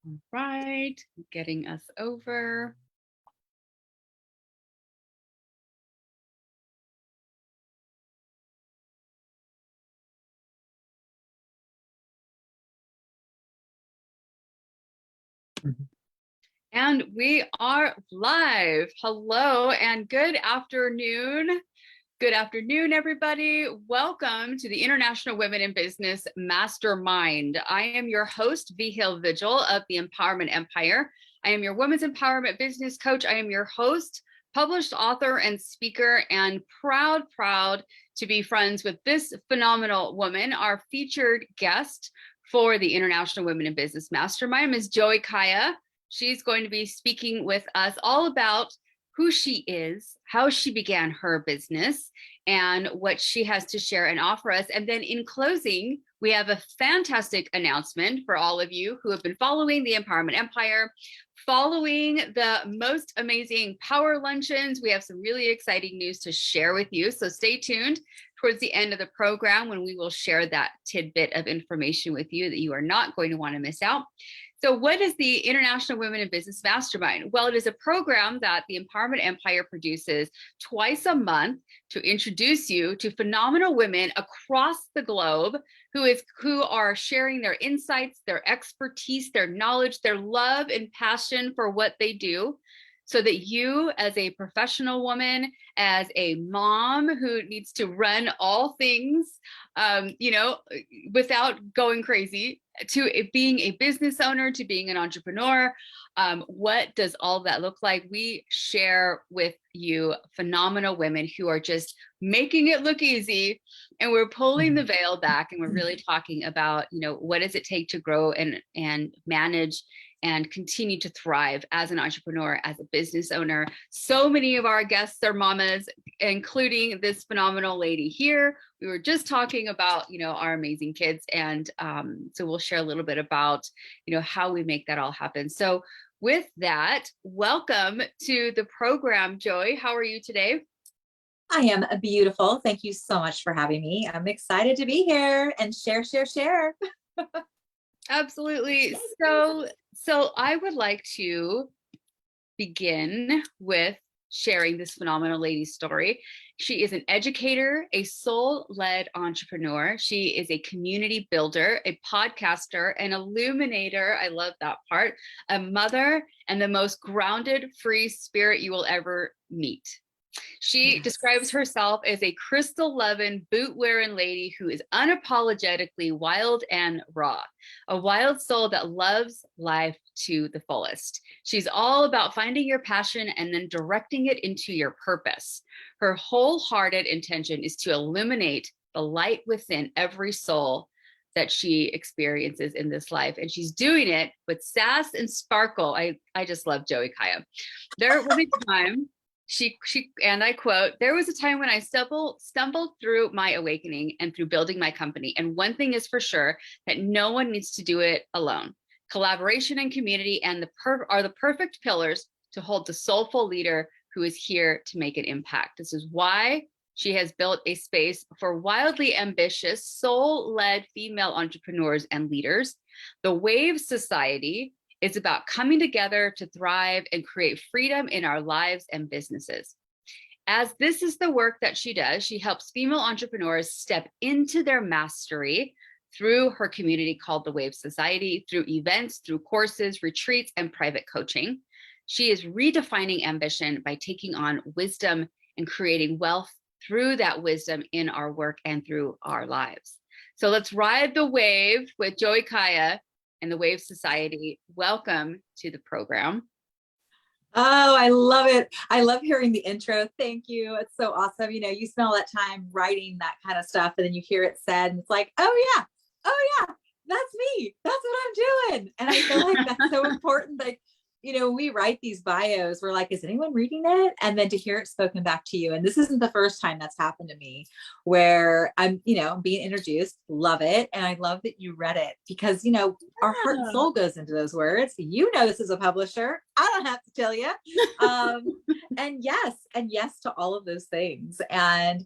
All right, getting us over. And we are live. Hello and good afternoon. Good afternoon, everybody. Welcome to the International Women in Business Mastermind. I am your host, Vihil Vigil of the Empowerment Empire. I am your women's empowerment business coach. I am your host, published author and speaker, and proud to be friends with this phenomenal woman, our featured guest for the International Women in Business Mastermind, Ms. Joie Kaya. She's going to be speaking with us all about who she is, how she began her business, and what she has to share and offer us. And then in closing, we have a fantastic announcement for all of you who have been following the Empowerment Empire, following the most amazing power luncheons. We have some really exciting news to share with you. So stay tuned towards the end of the program when we will share that tidbit of information with you that you are not going to want to miss out. So what is the International Women in Business Mastermind? Well, it is a program that the Empowerment Empire produces twice a month to introduce you to phenomenal women across the globe who are sharing their insights, their expertise, their knowledge, their love and passion for what they do, so that you, as a professional woman, as a mom who needs to run all things, without going crazy, to being a business owner, to being an entrepreneur, what does all that look like? We share with you phenomenal women who are just making it look easy, and we're pulling the veil back, and we're really talking about, what does it take to grow and manage and continue to thrive as an entrepreneur, as a business owner. So many of our guests are mamas, including this phenomenal lady here. We were just talking about, our amazing kids. And so we'll share a little bit about, how we make that all happen. So with that, welcome to the program, Joie. How are you today? I am beautiful. Thank you so much for having me. I'm excited to be here and share. Absolutely. So I would like to begin with sharing this phenomenal lady's story. She is an educator, a soul-led entrepreneur. She is a community builder, a podcaster, an illuminator. I love that part. A mother, and the most grounded, free spirit you will ever meet. She describes herself as a crystal lovin, boot wearing lady who is unapologetically wild and raw, a wild soul that loves life to the fullest. She's all about finding your passion and then directing it into your purpose. Her wholehearted intention is to illuminate the light within every soul that she experiences in this life. And she's doing it with Sass and Sparkle. I just love Joie Kaya. There was a time, she and I quote, "There was a time when I stumbled through my awakening and through building my company. And one thing is for sure, that no one needs to do it alone. Collaboration and community are the perfect pillars to hold the soulful leader who is here to make an impact." This is why she has built a space for wildly ambitious, soul-led female entrepreneurs and leaders. The Wave Society is about coming together to thrive and create freedom in our lives and businesses. As this is the work that she does, she helps female entrepreneurs step into their mastery through her community called the Wave Society, through events, through courses, retreats, and private coaching. She is redefining ambition by taking on wisdom and creating wealth through that wisdom in our work and through our lives. So let's ride the wave with Joie Kaya and the Wave Society. Welcome to the program. Oh, I love it. I love hearing the intro. Thank you. It's so awesome. You spend all that time writing that kind of stuff, and then you hear it said, and it's like, oh yeah, that's me. That's what I'm doing. And I feel like that's so important. Like, we write these bios, we're like, is anyone reading it? And then to hear it spoken back to you. And this isn't the first time that's happened to me, where I'm, being introduced, love it. And I love that you read it, because, Our heart and soul goes into those words. You know, this is a publisher. I don't have to tell you. And yes to all of those things. And,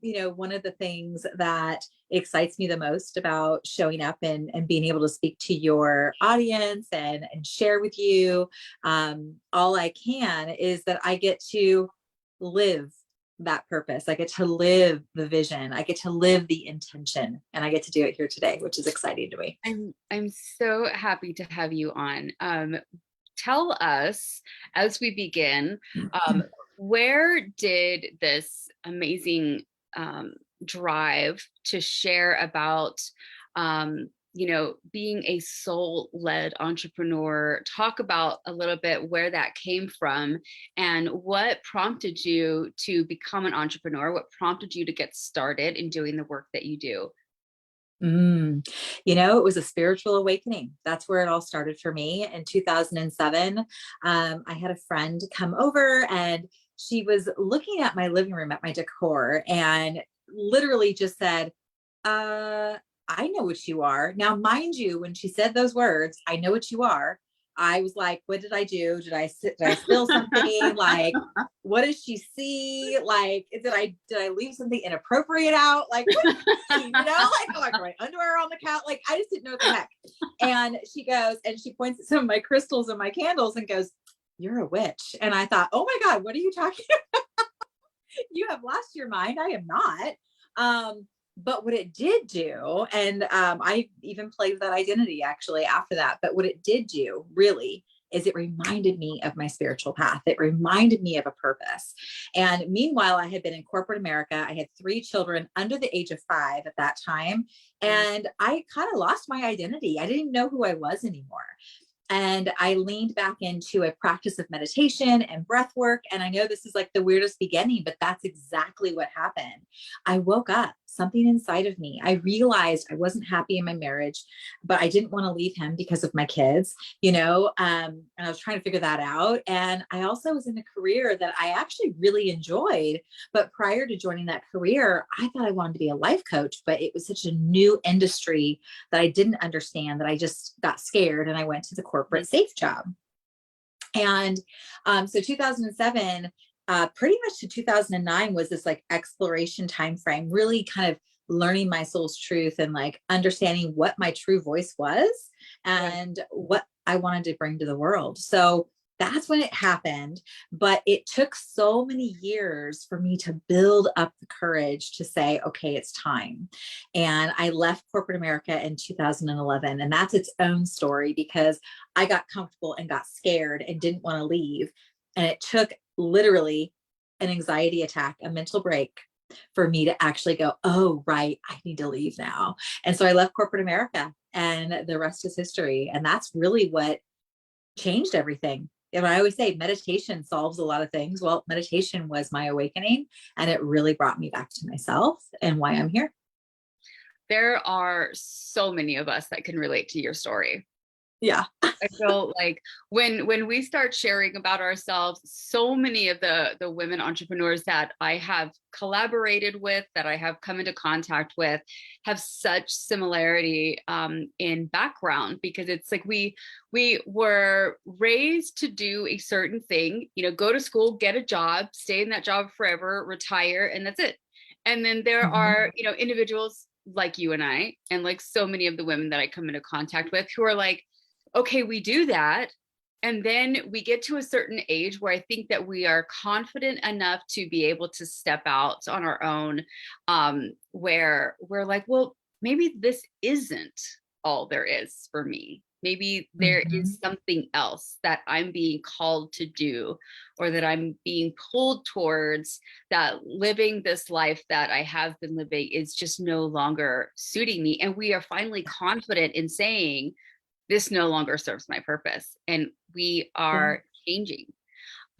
you know, one of the things that excites me the most about showing up and being able to speak to your audience and share with you all I can is that I get to live that purpose. I get to live the vision. I get to live the intention, and I get to do it here today, which is exciting to me. I'm so happy to have you on. Tell us as we begin, where did this amazing drive to share about you know, being a soul-led entrepreneur, talk about a little bit where that came from and what prompted you to become an entrepreneur, what prompted you to get started in doing the work that you do? You know, it was a spiritual awakening. That's where it all started for me. In 2007, I had a friend come over and she was looking at my living room at my decor and literally just said, I know what you are. Now, mind you, when she said those words, I know what you are, I was like, what did I do? Did I spill something? Like, what does she see? Like, did I leave something inappropriate out? Like, what did she see? You know, like, oh, I got my underwear on the couch. Like, I just didn't know what the heck. And she goes, and she points at some of my crystals and my candles and goes, you're a witch. And I thought, oh my God, what are you talking about? You have lost your mind. I am not. But what it did do, and I even played with that identity actually after that, but what it did do really is it reminded me of my spiritual path. It reminded me of a purpose. And meanwhile, I had been in corporate America. I had 3 children under the age of 5 at that time. And I kind of lost my identity. I didn't know who I was anymore. And I leaned back into a practice of meditation and breath work. And I know this is like the weirdest beginning, but that's exactly what happened. I woke up, something inside of me. I realized I wasn't happy in my marriage, but I didn't want to leave him because of my kids, you know, and I was trying to figure that out. And I also was in a career that I actually really enjoyed. But prior to joining that career, I thought I wanted to be a life coach, but it was such a new industry that I didn't understand that I just got scared and I went to the corporate safe job. And so 2007, pretty much to 2009 was this like exploration time frame, really kind of learning my soul's truth and like understanding what my true voice was and what I wanted to bring to the world. So that's when it happened. But it took so many years for me to build up the courage to say, okay, it's time. And I left corporate America in 2011. And that's its own story because I got comfortable and got scared and didn't want to leave. And it took literally an anxiety attack, a mental break for me to actually go, oh, right, I need to leave now. And so I left corporate America and the rest is history. And that's really what changed everything. And I always say meditation solves a lot of things. Well, meditation was my awakening and it really brought me back to myself and why I'm here. There are so many of us that can relate to your story. Yeah. I feel like when we start sharing about ourselves, so many of the women entrepreneurs that I have collaborated with, that I have come into contact with, have such similarity in background, because it's like we were raised to do a certain thing, you know, go to school, get a job, stay in that job forever, retire, and that's it. And then there are, you know, individuals like you and I, and like so many of the women that I come into contact with who are like, okay, we do that. And then we get to a certain age where I think that we are confident enough to be able to step out on our own, where we're like, well, maybe this isn't all there is for me. Maybe there is something else that I'm being called to do, or that I'm being pulled towards, that living this life that I have been living is just no longer suiting me. And we are finally confident in saying, this no longer serves my purpose, and we are changing.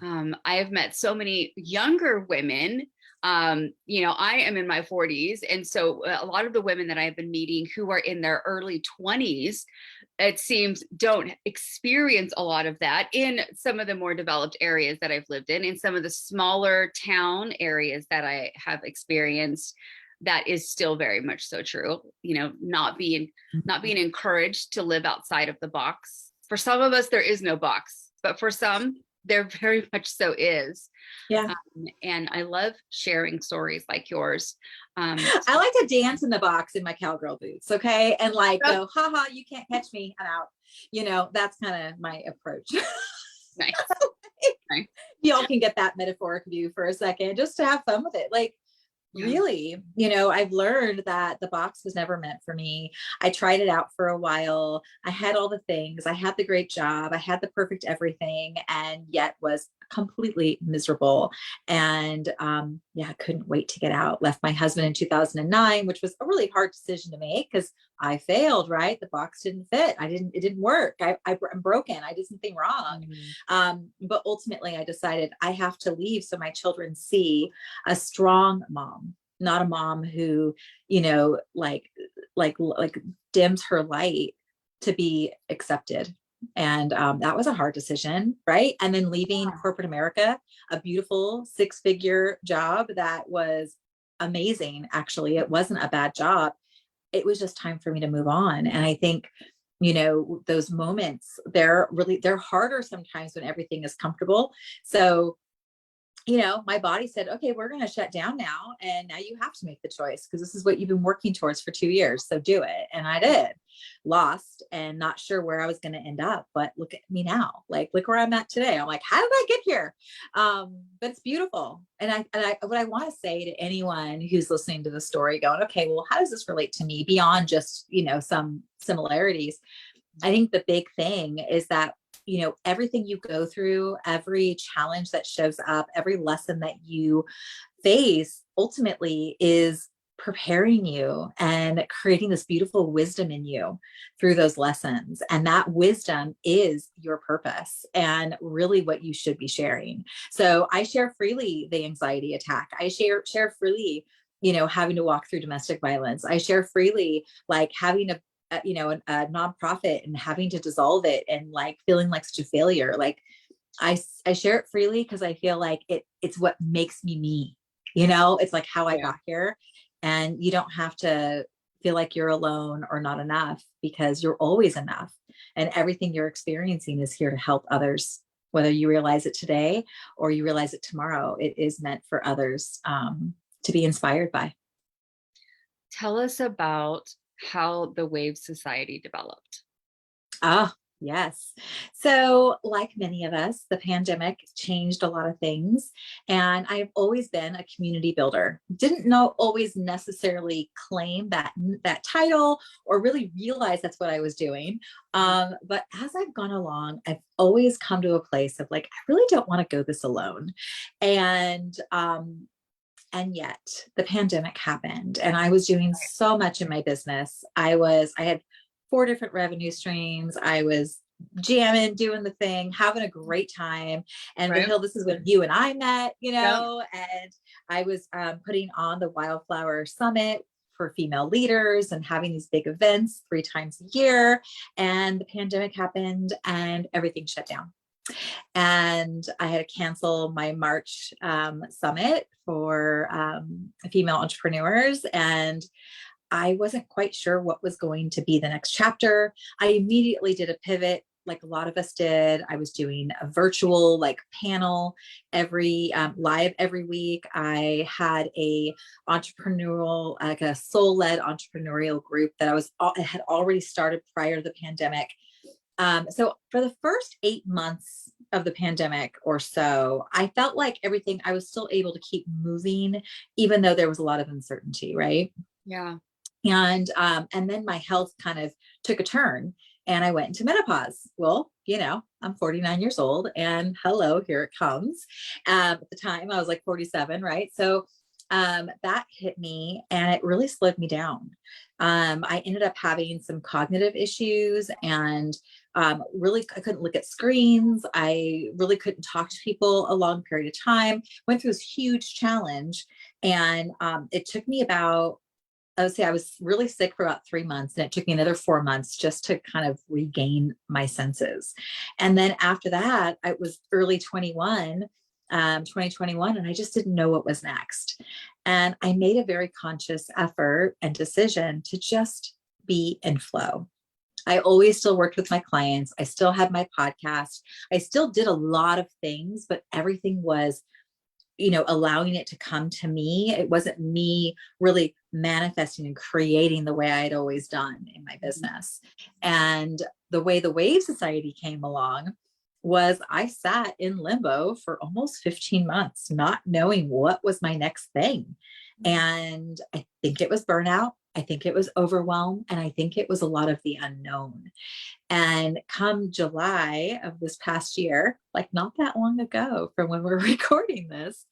I have met so many younger women. You know, I am in my 40s. And so a lot of the women that I've been meeting who are in their early 20s, it seems, don't experience a lot of that in some of the more developed areas that I've lived in some of the smaller town areas that I have experienced. that is still very much so true. You know, not being encouraged to live outside of the box. For some of us, there is no box, but for some, there very much so is. Yeah. And I love sharing stories like yours. I like to dance in the box in my cowgirl boots. Okay. And like go, haha, you can't catch me. I'm out. You know, that's kind of my approach. Nice. Nice. Y'all can get that metaphoric view for a second, just to have fun with it. Like, Yeah. really, you know, I've learned that the box was never meant for me. I tried it out for a while. I had all the things. I had the great job. I had the perfect everything, and yet was completely miserable. And yeah, I couldn't wait to get out. Left my husband in 2009, which was a really hard decision to make because I failed, right? The box didn't fit. It didn't work. I'm broken. I did something wrong. But ultimately I decided I have to leave so my children see a strong mom, not a mom who, you know, like dims her light to be accepted. And that was a hard decision, right? And then leaving corporate America, a beautiful 6-figure job that was amazing. Actually, it wasn't a bad job. It was just time for me to move on. And I think, you know, those moments, they're harder sometimes when everything is comfortable. So, you know, my body said, okay, we're going to shut down now. And now you have to make the choice because this is what you've been working towards for 2 years. So do it. And I did. Lost and not sure where I was going to end up, but look at me now. Like, look where I'm at today. I'm like, how did I get here? But it's beautiful. And I what I want to say to anyone who's listening to the story going, okay, well, how does this relate to me beyond just, you know, some similarities? I think the big thing is that, you know, everything you go through, every challenge that shows up, every lesson that you face ultimately is preparing you and creating this beautiful wisdom in you through those lessons. And that wisdom is your purpose and really what you should be sharing. So I share freely the anxiety attack. I share freely, you know, having to walk through domestic violence. I share freely, like having a nonprofit and having to dissolve it and like feeling like such a failure. Like I share it freely because I feel like it's what makes me, you know, it's like how I got here. And you don't have to feel like you're alone or not enough because you're always enough. And everything you're experiencing is here to help others, whether you realize it today or you realize it tomorrow. It is meant for others to be inspired by. Tell us about how the Wave Society developed. Oh, yes. So like many of us, the pandemic changed a lot of things. And I've always been a community builder. Didn't always necessarily claim that title or really realize that's what I was doing. But as I've gone along, I've always come to a place of like, I really don't want to go this alone. And yet the pandemic happened and I was doing so much in my business. I had 4 different revenue streams. I was jamming, doing the thing, having a great time. And Vihil, this is when you and I met, you know, and I was putting on the Wildflower Summit for female leaders and having these big events 3 times a year. And the pandemic happened and everything shut down. And I had to cancel my March summit for female entrepreneurs. And I wasn't quite sure what was going to be the next chapter. I immediately did a pivot, like a lot of us did. I was doing a virtual like panel live every week. I had a entrepreneurial, like a soul-led entrepreneurial group that I had already started prior to the pandemic. So for the first 8 months of the pandemic or so, I felt like I was still able to keep moving, even though there was a lot of uncertainty, right? Yeah. And then my health kind of took a turn and I went into menopause. Well, you know, I'm 49 years old and hello, here it comes. At the time I was like 47, right? So that hit me and it really slowed me down. I ended up having some cognitive issues and really, I couldn't look at screens. I really couldn't talk to people a long period of time. Went through this huge challenge and it took me about, I would say I was really sick for about 3 months and it took me another 4 months just to kind of regain my senses. And then after that, I was early 21. 2021, and I just didn't know what was next. And I made a very conscious effort and decision to just be in flow. I always still worked with my clients. I still had my podcast. I still did a lot of things, but everything was, allowing it to come to me. It wasn't me really manifesting and creating the way I had always done in my business. And the way the Wave Society came along was I sat in limbo for almost 15 months, not knowing what was my next thing. And I think it was burnout. I think it was overwhelm. And I think it was a lot of the unknown. And come July of this past year, like not that long ago from when we're recording this,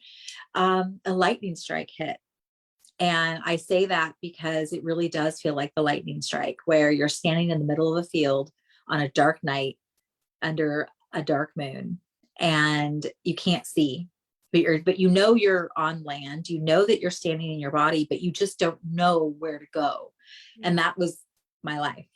a lightning strike hit. And I say that because it really does feel like the lightning strike, where you're standing in the middle of a field on a dark night under a dark moon and you can't see, but you're on land, that you're standing in your body, but you just don't know where to go. And that was my life.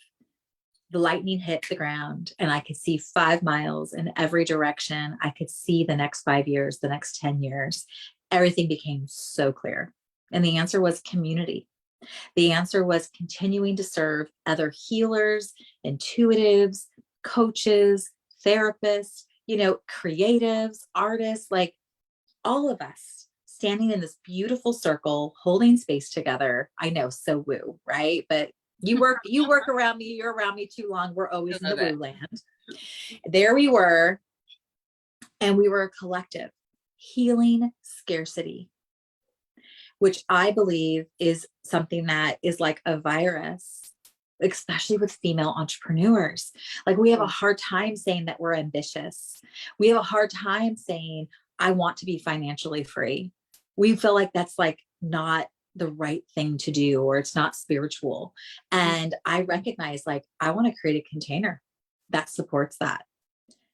The lightning hit the ground and I could see 5 miles in every direction. I could see the next 5 years, the next 10 years. Everything became so clear. And the answer was community. The answer was continuing to serve other healers, intuitives, coaches, therapists, creatives, artists, like all of us standing in this beautiful circle, holding space together. I know, so woo, right? But you work around me, you're around me too long. We're always in the woo land. There we were. And we were a collective healing scarcity, which I believe is something that is like a virus, especially with female entrepreneurs. Like we have a hard time saying that we're ambitious. We have a hard time saying, I want to be financially free. We feel like that's like not the right thing to do, or it's not spiritual. And I recognize, like, I want to create a container that supports that.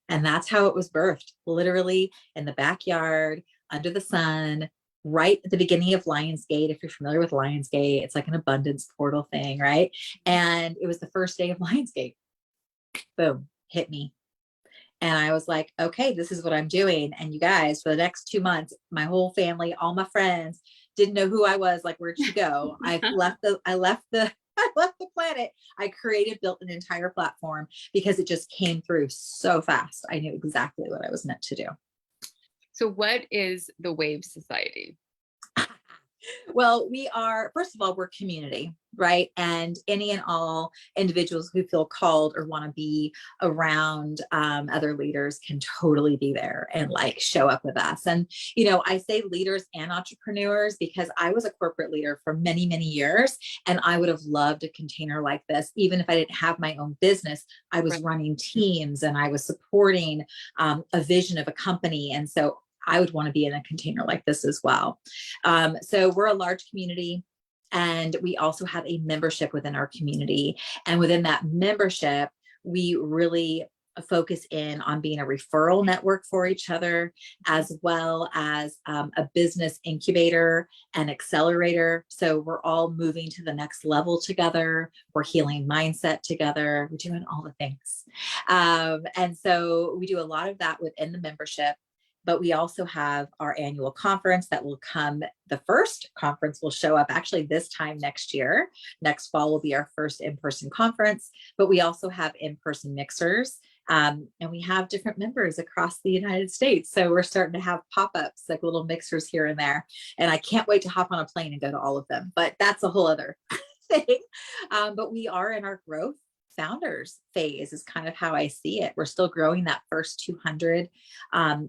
And that's how it was birthed, literally in the backyard, under the sun, right at the beginning of Lionsgate. If you're familiar with Lionsgate, it's like an abundance portal thing, right? And it was the first day of Lionsgate. Boom, hit me. And I was like, okay, this is what I'm doing. And you guys, for the next 2 months, my whole family, all my friends didn't know who I was. Like, where'd she go? I left the planet. I built an entire platform because it just came through so fast. I knew exactly what I was meant to do. So what is the Wave Society? Well, first of all, we're community, right? And any and all individuals who feel called or want to be around other leaders can totally be there and like show up with us. And, I say leaders and entrepreneurs because I was a corporate leader for many, many years. And I would have loved a container like this. Even if I didn't have my own business, I was running teams and I was supporting a vision of a company. And so I would want to be in a container like this as well. So we're a large community, and we also have a membership within our community. And within that membership, we really focus in on being a referral network for each other, as well as a business incubator and accelerator. So we're all moving to the next level together. We're healing mindset together. We're doing all the things. And so we do a lot of that within the membership. But we also have our annual conference that will come. The first conference will show up actually this time next year. Next fall will be our first in-person conference, but we also have in-person mixers. And we have different members across the United States. So we're starting to have pop-ups, like little mixers here and there. And I can't wait to hop on a plane and go to all of them, but that's a whole other thing. But we are in our growth founders phase is kind of how I see it. We're still growing that first 200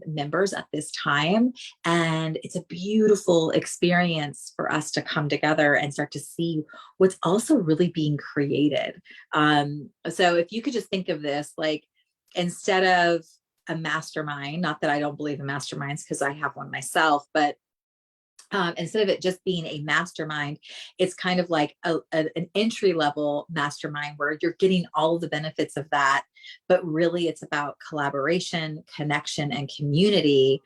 members at this time. And it's a beautiful experience for us to come together and start to see what's also really being created. So if you could just think of this, like, instead of a mastermind, not that I don't believe in masterminds because I have one myself, but instead of it just being a mastermind, it's kind of like an entry level mastermind where you're getting all of the benefits of that. But really, it's about collaboration, connection, and community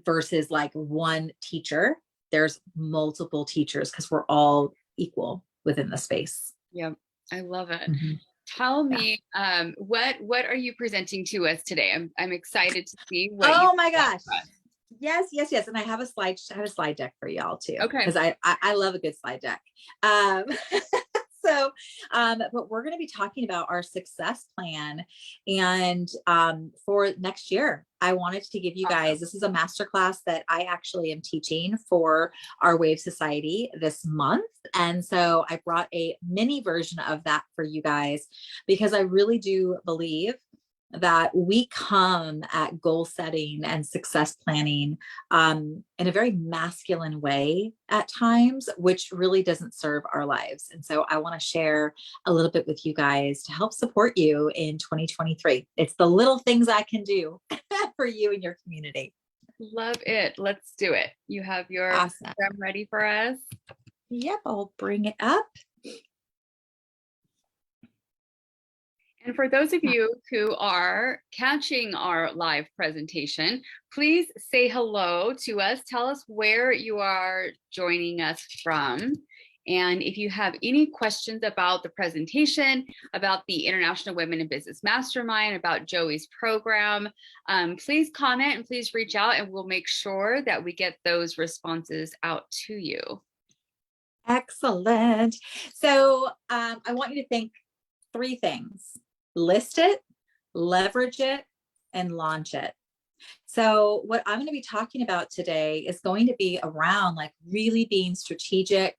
versus like one teacher. There's multiple teachers because we're all equal within the space. Yeah, I love it. Mm-hmm. tell me, what are you presenting to us today? I'm excited to see what Oh you my gosh. for us. Yes, yes, yes. And I have a slide deck for y'all too, Okay. because I love a good slide deck. So, but we're going to be talking about our success plan. And for next year, I wanted to give you guys, this is a masterclass that I actually am teaching for our Wave Society this month. And so I brought a mini version of that for you guys, because I really do believe that we come at goal setting and success planning in a very masculine way at times, which really doesn't serve our lives. And so I want to share a little bit with you guys to help support you in 2023. It's the little things I can do for you and your community. Love it. Let's do it. You have your program ready for us? Yep, I'll bring it up. And for those of you who are catching our live presentation, please say hello to us. Tell us where you are joining us from. And if you have any questions about the presentation, about the International Women in Business Mastermind, about Joie's program, please comment and please reach out, and we'll make sure that we get those responses out to you. Excellent. So I want you to think 3 things. List it, leverage it, and launch it. So what I'm going to be talking about today is going to be around like really being strategic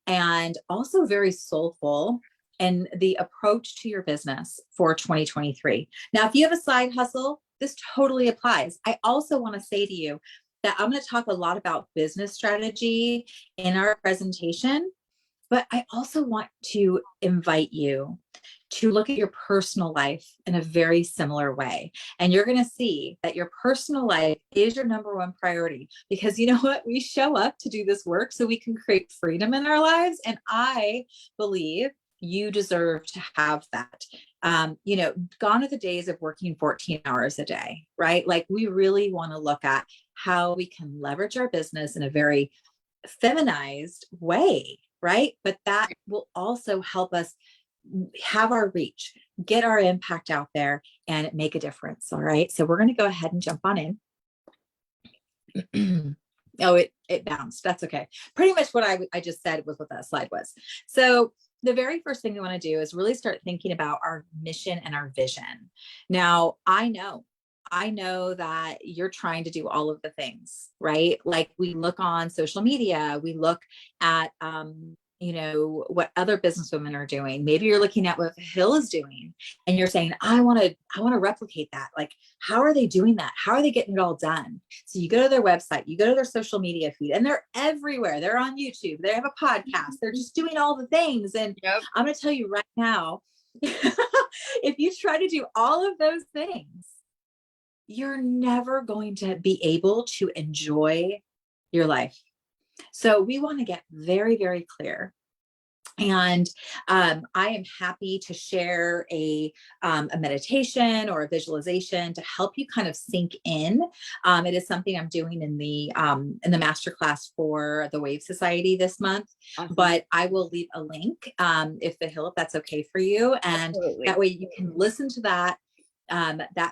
and also very soulful in the approach to your business for 2023. Now, if you have a side hustle, this totally applies. I also want to say to you that I'm going to talk a lot about business strategy in our presentation, but I also want to invite you to look at your personal life in a very similar way. And you're going to see that your personal life is your number 1 priority, because you know what? We show up to do this work so we can create freedom in our lives. And I believe you deserve to have that. You know, gone are the days of working 14 hours a day, right? Like, we really want to look at how we can leverage our business in a very feminized way, right? But that will also help us have our reach, get our impact out there, and make a difference. All right. So we're going to go ahead and jump on in. Oh, it bounced. That's okay. Pretty much what I just said was what that slide was. So the very first thing we want to do is really start thinking about our mission and our vision. Now, I know that you're trying to do all of the things, right? Like, we look on social media, we look at, you know, what other businesswomen are doing. Maybe you're looking at what Vihil is doing and you're saying, I want to replicate that. Like, how are they doing that? How are they getting it all done? So you go to their website, you go to their social media feed, and they're everywhere. They're on YouTube. They have a podcast. They're just doing all the things. And I'm going to tell you right now, if you try to do all of those things, you're never going to be able to enjoy your life. So we want to get very, very clear. And I am happy to share a meditation or a visualization to help you kind of sink in. It is something I'm doing in the masterclass for the Wave Society this month. Awesome. But I will leave a link if that's okay for you, and absolutely, that way you can listen to that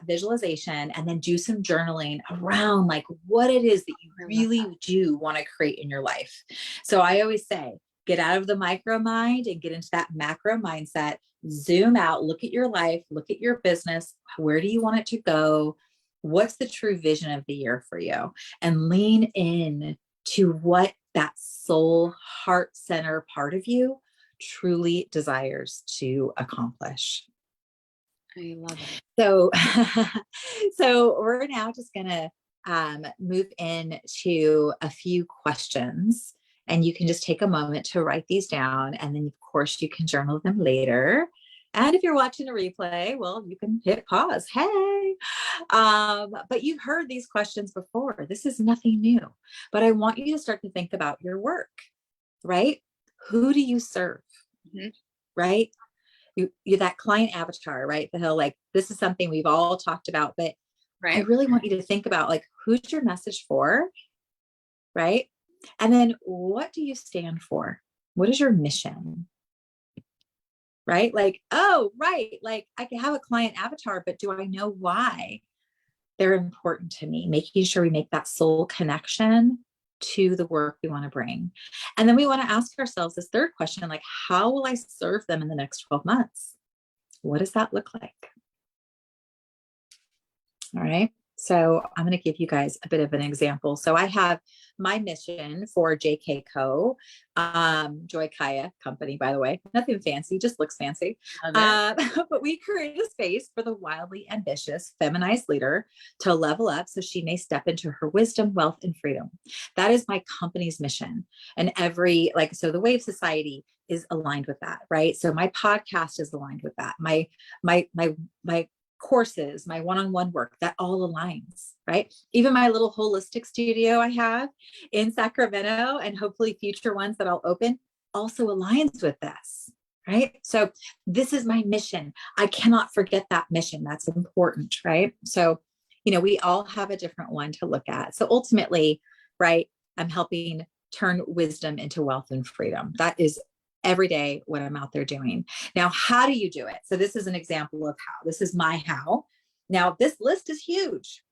visualization and then do some journaling around like what it is that you really do want to create in your life. So I always say, get out of the micro mind and get into that macro mindset. Zoom out, look at your life, look at your business. Where do you want it to go? What's the true vision of the year for you? And lean in to what that soul, heart center part of you truly desires to accomplish. I love it. So we're now just going to move into a few questions, and you can just take a moment to write these down. And then, of course, you can journal them later. And if you're watching a replay, well, you can hit pause. Hey, but you've heard these questions before. This is nothing new, but I want you to start to think about your work, right? Who do you serve? Mm-hmm. Right? You're that client avatar, right? Vihil, like, this is something we've all talked about, but I really want you to think about, like, who's your message for, right? And then what do you stand for? What is your mission? right? Like, oh, right. Like I can have a client avatar, but do I know why they're important to me? Making sure we make that soul connection to the work we want to bring. And then we want to ask ourselves this third question, like, how will I serve them in the next 12 months? What does that look like? All right. So I'm going to give you guys a bit of an example. So I have my mission for JK Co. Joie company, by the way, nothing fancy, just looks fancy. But we create a space for the wildly ambitious feminized leader to level up so she may step into her wisdom, wealth, and freedom. That is my company's mission. And so the Wave Society is aligned with that, right? So my podcast is aligned with that. My courses, my one-on-one work, that all aligns, right? Even my little holistic studio I have in Sacramento, and hopefully future ones that I'll open, also aligns with this, right? So this is my mission. I cannot forget that mission. That's important, right? So, we all have a different one to look at. So ultimately, right, I'm helping turn wisdom into wealth and freedom. That is every day what I'm out there doing. Now, how do you do it? So this is an example of how. This is my how. Now, this list is huge.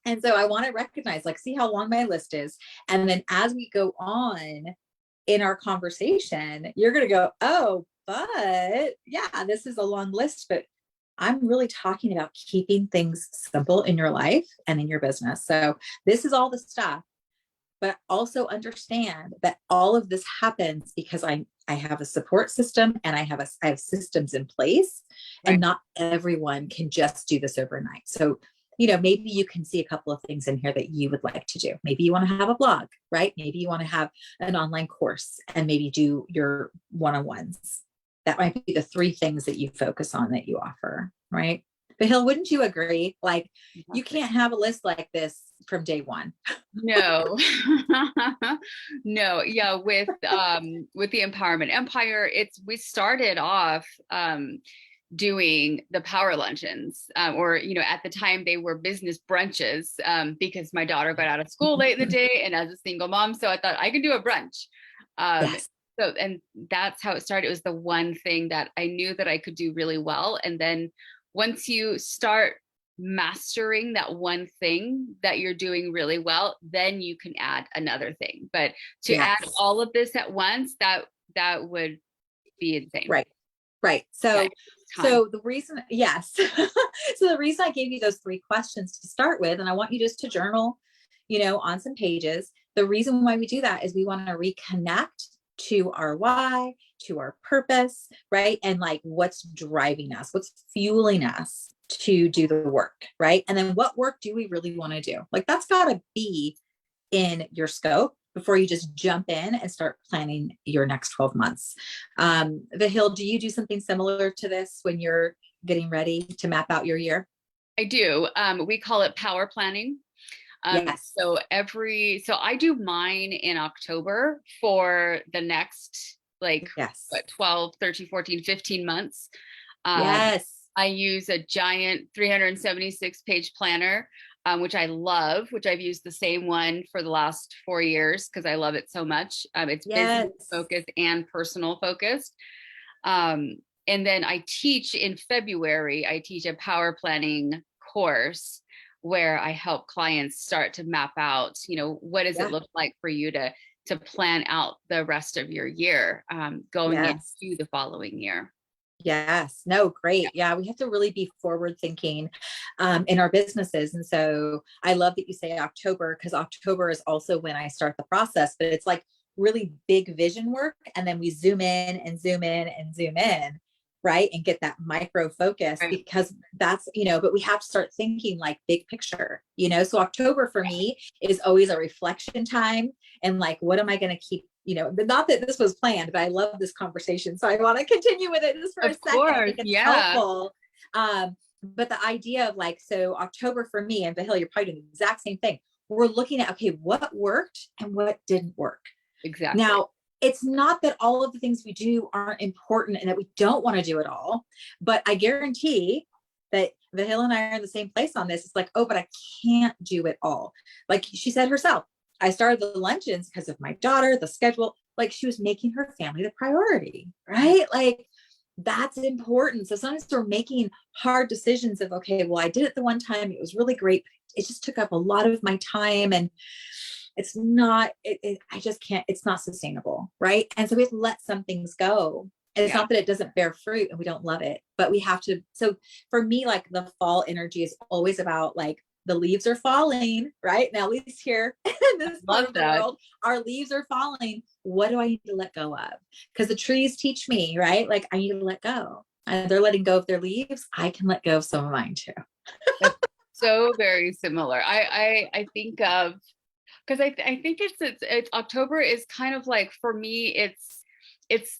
And so I want to recognize, like, see how long my list is. And then as we go on in our conversation, you're going to go, oh, but yeah, this is a long list, but I'm really talking about keeping things simple in your life and in your business. So this is all the stuff. But also understand that all of this happens because I have a support system and I have systems in place, right? And not everyone can just do this overnight. So, maybe you can see a couple of things in here that you would like to do. Maybe you want to have a blog, right? Maybe you want to have an online course and maybe do your one-on-ones. That might be the 3 things that you focus on that you offer, right? Vihil, wouldn't you agree? Like, you can't have a list like this from day one. No, no. Yeah. With the Empowerment Empire, we started off, doing the power luncheons, or, at the time they were business brunches, because my daughter got out of school late in the day and as a single mom, so I thought I could do a brunch. Yes. So, and that's how it started. It was the one thing that I knew that I could do really well. And then once you start mastering that one thing that you're doing really well, then you can add another thing. But to add all of this at once, that would be insane. Right. So the reason, so the reason I gave you those 3 questions to start with, and I want you just to journal, on some pages. The reason why we do that is we want to reconnect to our why, to our purpose, right? And like what's driving us, what's fueling us to do the work, right? And then what work do we really want to do? Like that's got to be in your scope before you just jump in and start planning your next 12 months. Vihil, do you do something similar to this when you're getting ready to map out your year? I do. We call it power planning. Yes. So I do mine in October for the next 12, 13, 14, 15 months. Yes. I use a giant 376 page planner, which I love, which I've used the same one for the last 4 years because I love it so much. It's business focused and personal focused. And then I teach in February, I teach a power planning course where I help clients start to map out, what does it look like for you to plan out the rest of your year, going into the following year. Yes. No, great. Yeah. We have to really be forward thinking in our businesses. And so I love that you say October, because October is also when I start the process, but it's like really big vision work. And then we zoom in and zoom in and zoom in, right? And get that micro focus, because that's, but we have to start thinking like big picture, so October for me is always a reflection time. And like, what am I going to keep, not that this was planned, but I love this conversation. So I want to continue with it just for a second. I think it's helpful. But the idea of like, so October for me and Vihil, you're probably doing the exact same thing. We're looking at, okay, what worked and what didn't work. Exactly. Now, it's not that all of the things we do aren't important and that we don't want to do it all, but I guarantee that Vihil and I are in the same place on this. It's like, oh, but I can't do it all. Like she said herself, I started the luncheons because of my daughter, the schedule, like she was making her family the priority, right? Like That's important. So sometimes we're making hard decisions of, okay, well, I did it the one time. It was really great. It just took up a lot of my time, and it's not, I just can't, it's not sustainable. Right. And so we have to let some things go. And it's Yeah. not that it doesn't bear fruit and we don't love it, but we have to. So for me, like the fall energy is always about like the leaves are falling, right? Now, at least here in this part of the world, our leaves are falling. What do I need to let go of? Because the trees teach me, right? Like I need to let go. And they're letting go of their leaves. I can let go of some of mine too. That's so very similar. I think of, because I think it's October is kind of like, for me, it's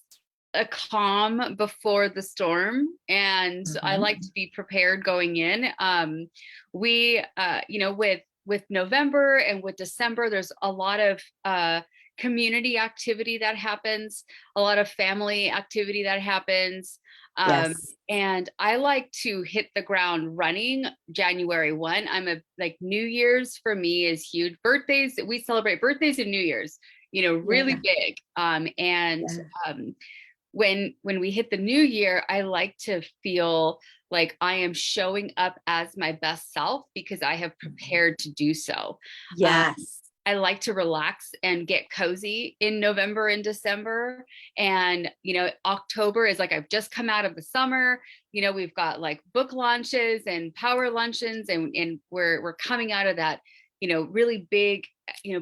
a calm before the storm, and I like to be prepared going in. We with November and with December, there's a lot of community activity that happens, a lot of family activity that happens. Yes. And I like to hit the ground running January 1. Like New Year's for me is huge. Birthdays, we celebrate birthdays and New Year's, really big. When we hit the new year, I like to feel like I am showing up as my best self because I have prepared to do so. Yes. I like to relax and get cozy in November and December. And, October is like, I've just come out of the summer, we've got like book launches and power luncheons, and we're coming out of that, really big,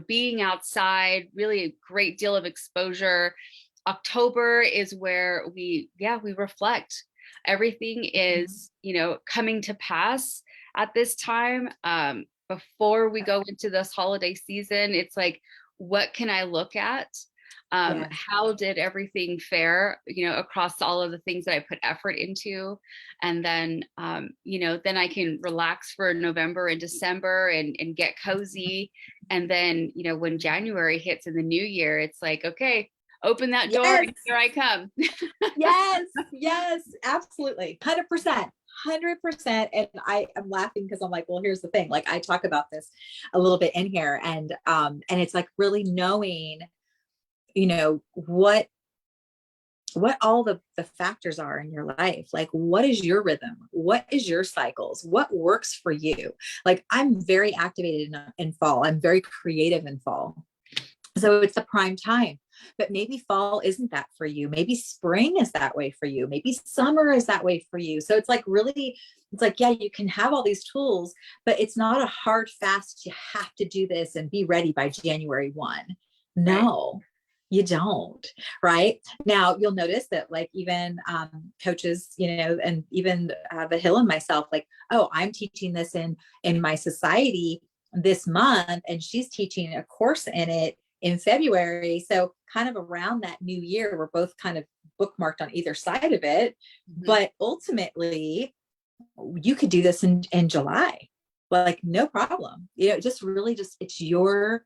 being outside, really a great deal of exposure. October is where we reflect. Everything is, coming to pass at this time. Before we go into this holiday season, it's like, what can I look at? How did everything fare, across all of the things that I put effort into? And then, then I can relax for November and December and get cozy. And then, when January hits in the new year, it's like, okay, open that door and here I come. Yes, absolutely. 100%. 100%. And I am laughing because I'm like, well, here's the thing. Like I talk about this a little bit in here, and it's like really knowing, what all the factors are in your life. Like, what is your rhythm? What is your cycles? What works for you? Like I'm very activated in fall. I'm very creative in fall. So it's the prime time. But maybe fall isn't that for you. Maybe spring is that way for you. Maybe summer is that way for you. So it's like really, it's like, yeah, you can have all these tools, but it's not a hard, fast, you have to do this and be ready by January 1. No, you don't. Right now, you'll notice that like even coaches, and even Vihil and myself, like, oh, I'm teaching this in my society this month, and she's teaching a course in it in February. So kind of around that new year, we're both kind of bookmarked on either side of it. But ultimately, you could do this in July, like no problem. Just really it's your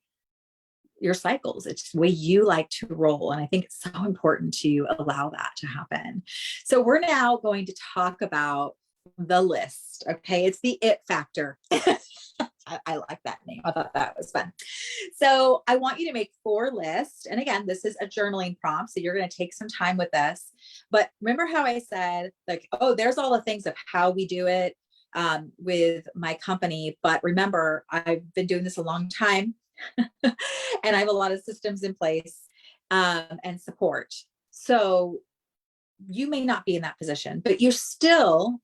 cycles. It's the way you like to roll. And I think it's so important to allow that to happen. So we're now going to talk about the list. Okay. It's the it factor. I like that name. I thought that was fun. So I want you to make 4 lists. And again, this is a journaling prompt. So you're going to take some time with this. But remember how I said, like, oh, there's all the things of how we do it with my company. But remember, I've been doing this a long time and I have a lot of systems in place and support. So you may not be in that position, but you still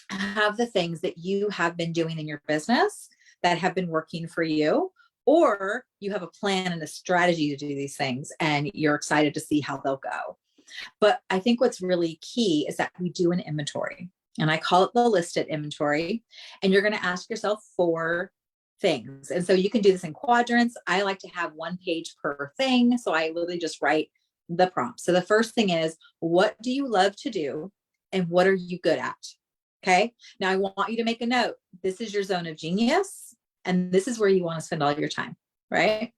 have the things that you have been doing in your business that have been working for you, or you have a plan and a strategy to do these things and you're excited to see how they'll go. But I think what's really key is that we do an inventory, and I call it the listed inventory. And you're going to ask yourself 4 things. And so you can do this in quadrants. I like to have 1 page per thing. So I literally just write the prompt. So the first thing is, what do you love to do? And what are you good at? Okay. Now I want you to make a note. This is your zone of genius. And this is where you want to spend all your time, right?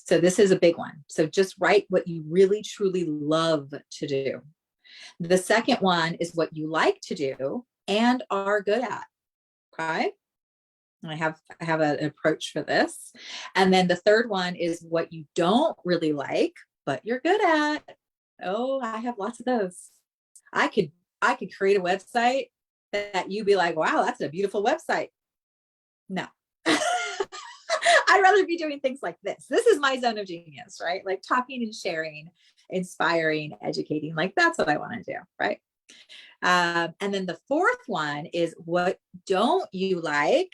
So this is a big one. So just write what you really, truly love to do. The second one is what you like to do and are good at. Okay. I have an approach for this. And then the third one is what you don't really like, but you're good at. Oh, I have lots of those. I could create a website that you'd be like, wow, that's a beautiful website. No. I'd rather be doing things like this. This is my zone of genius, right? Like talking and sharing, inspiring, educating. Like that's what I want to do, right? And then the fourth one is, what don't you like?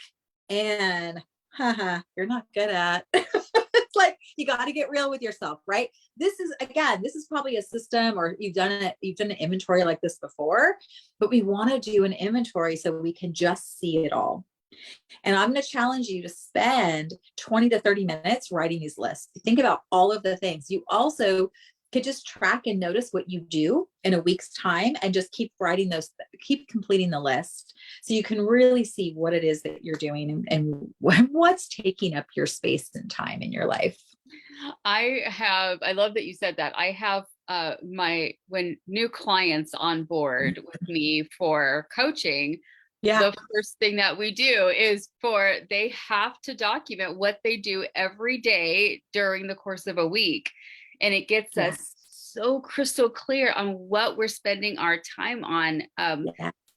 And you're not good at. It's like, you got to get real with yourself, right? This is probably a system, or you've done an inventory like this before, but we want to do an inventory so we can just see it all. And I'm going to challenge you to spend 20 to 30 minutes writing these lists. Think about all of the things. You also could just track and notice what you do in a week's time, and just keep writing those, keep completing the list, so you can really see what it is that you're doing and what's taking up your space and time in your life. I love that you said that. I have when new clients on board with me for coaching, the first thing that we do is they have to document what they do every day during the course of a week. And it gets us so crystal clear on what we're spending our time on.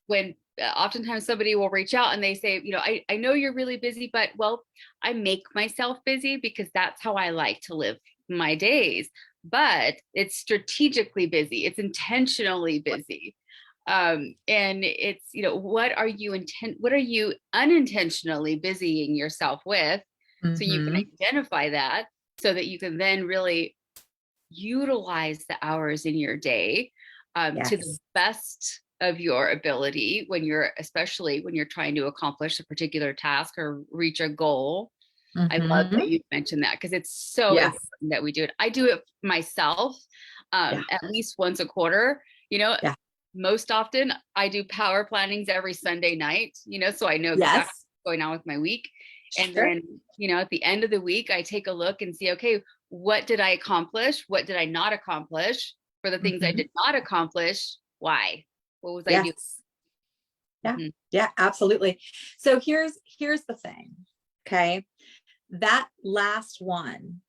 When oftentimes somebody will reach out and they say, I know you're really busy, but well, I make myself busy because that's how I like to live my days. But it's strategically busy. It's intentionally busy. And it's, what are you unintentionally busying yourself with? So you can identify that, so that you can then really utilize the hours in your day to the best of your ability, especially when you're trying to accomplish a particular task or reach a goal. I love that you mentioned that, because it's so important that we do it. I do it myself at least once a quarter. Most often I do power plannings every Sunday night, so I know exactly what's going on with my week. And then, at the end of the week, I take a look and see, okay, what did I accomplish? What did I not accomplish? For the things I did not accomplish, why? What was I doing? Yeah, absolutely. So here's the thing. Okay. That last one,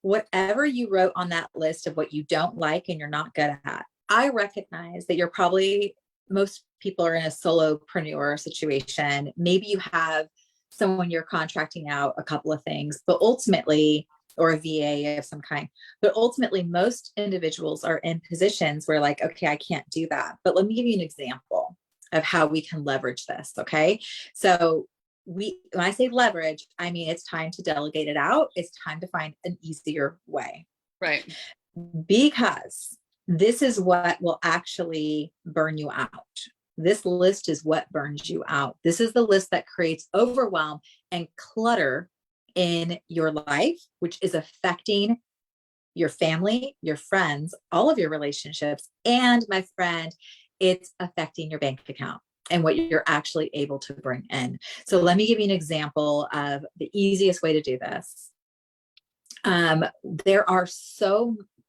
whatever you wrote on that list of what you don't like and you're not good at, I recognize that most people are in a solopreneur situation. Maybe you have someone you're contracting out a couple of things, but ultimately, or a VA of some kind, but ultimately most individuals are in positions where like, okay, I can't do that. But let me give you an example of how we can leverage this. Okay. So when I say leverage, I mean, it's time to delegate it out. It's time to find an easier way. Right. Because this is what will actually burn you out. This list is what burns you out. This is the list that creates overwhelm and clutter in your life, which is affecting your family, your friends, all of your relationships. And my friend, it's affecting your bank account and what you're actually able to bring in. So let me give you an example of the easiest way to do this.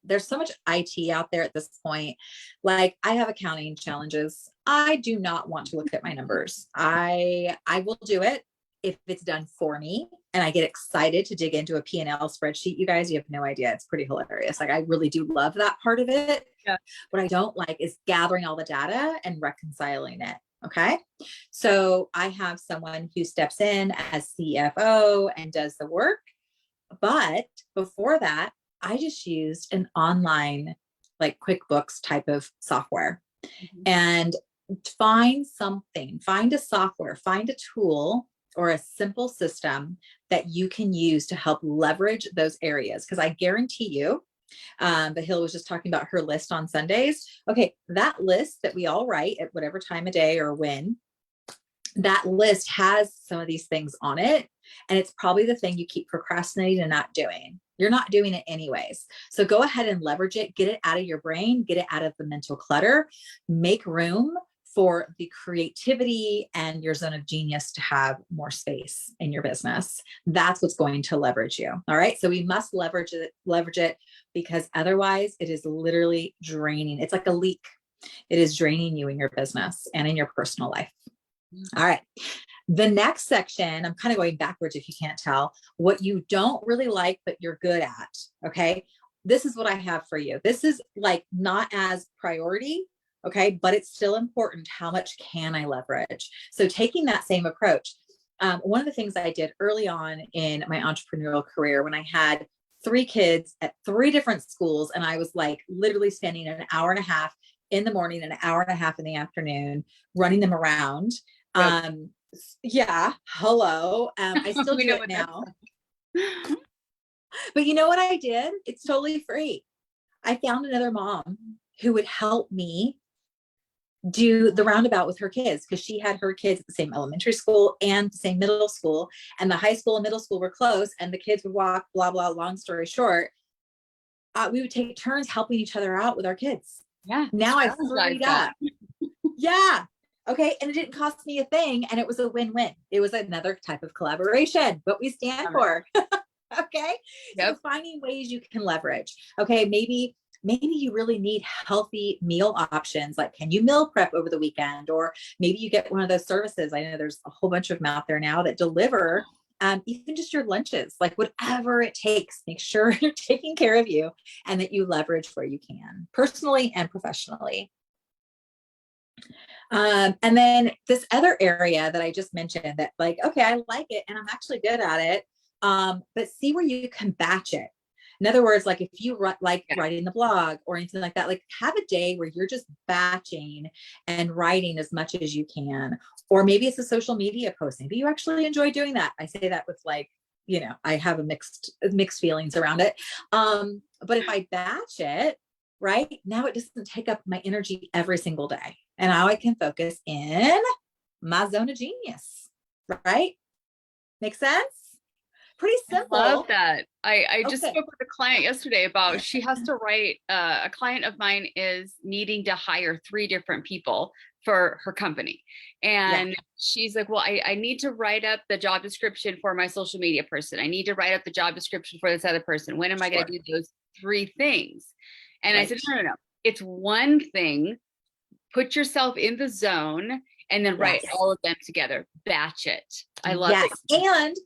There's so much IT out there at this point. Like, I have accounting challenges. I do not want to look at my numbers. I will do it if it's done for me, and I get excited to dig into a P&L spreadsheet. You guys, you have no idea. It's pretty hilarious. Like, I really do love that part of it. Yeah. What I don't like is gathering all the data and reconciling it. Okay. So I have someone who steps in as CFO and does the work. But before that, I just used an online, like QuickBooks type of software, and find a software, find a tool or a simple system that you can use to help leverage those areas. Because I guarantee you, Vihil was just talking about her list on Sundays. Okay. That list that we all write at whatever time of day or when, that list has some of these things on it. And it's probably the thing you keep procrastinating and not doing. You're not doing it anyways. So go ahead and leverage it, get it out of your brain, get it out of the mental clutter, make room for the creativity and your zone of genius to have more space in your business. That's what's going to leverage you. All right. So we must leverage it, because otherwise it is literally draining. It's like a leak. It is draining you in your business and in your personal life. All right. The next section, I'm kind of going backwards if you can't tell, what you don't really like, but you're good at. Okay. This is what I have for you. This is like not as priority. Okay. But it's still important. How much can I leverage? So taking that same approach. One of the things I did early on in my entrepreneurial career, when I had 3 kids at 3 different schools, and I was like literally spending an hour and a half in the morning, an hour and a half in the afternoon, running them around. Yep. Yeah. Hello. I still We do know it what now. that's like. But you know what I did? It's totally free. I found another mom who would help me do the roundabout with her kids, because she had her kids at the same elementary school and the same middle school, and the high school and middle school were close, and the kids would walk, blah, blah. Long story short, we would take turns helping each other out with our kids. Yeah. Now I've Strategize freed that. up. Yeah. Okay. And it didn't cost me a thing. And it was a win-win. It was another type of collaboration, what we stand for. Okay. Yep. So finding ways you can leverage. Okay. Maybe you really need healthy meal options. Like, can you meal prep over the weekend? Or maybe you get one of those services. I know there's a whole bunch of them out there now that deliver even just your lunches, like whatever it takes. Make sure you're taking care of you and that you leverage where you can, personally and professionally. And then this other area that I just mentioned that, like, okay, I like it and I'm actually good at it. But see where you can batch it. In other words, like if you writing the blog or anything like that, like have a day where you're just batching and writing as much as you can. Or maybe it's a social media post. Maybe you actually enjoy doing that. I say that with like, I have a mixed feelings around it. But if I batch it, right now, it doesn't take up my energy every single day. And now I can focus in my zone of genius, right? Make sense? Pretty simple. I love that. I just Okay. spoke with a client yesterday about, she has to write, a client of mine is needing to hire 3 different people for her company. And she's like, well, I need to write up the job description for my social media person. I need to write up the job description for this other person. When am I going to do those 3 things? And I said, no. It's one thing. Put yourself in the zone and then write all of them together. Batch it. I love it.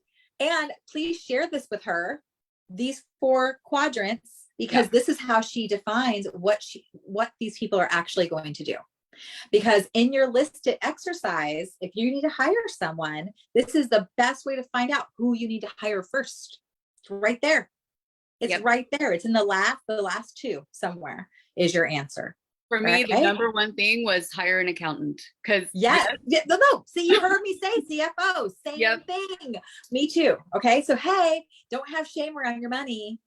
And please share this with her, these 4 quadrants, because this is how she defines what these people are actually going to do. Because in your listed exercise, if you need to hire someone, this is the best way to find out who you need to hire first. It's right there. It's right there. It's in the last 2 somewhere is your answer. For me, the number one thing was hire an accountant. Because no. See, you heard me say CFO, same thing. Me too. Okay. So, hey, don't have shame around your money,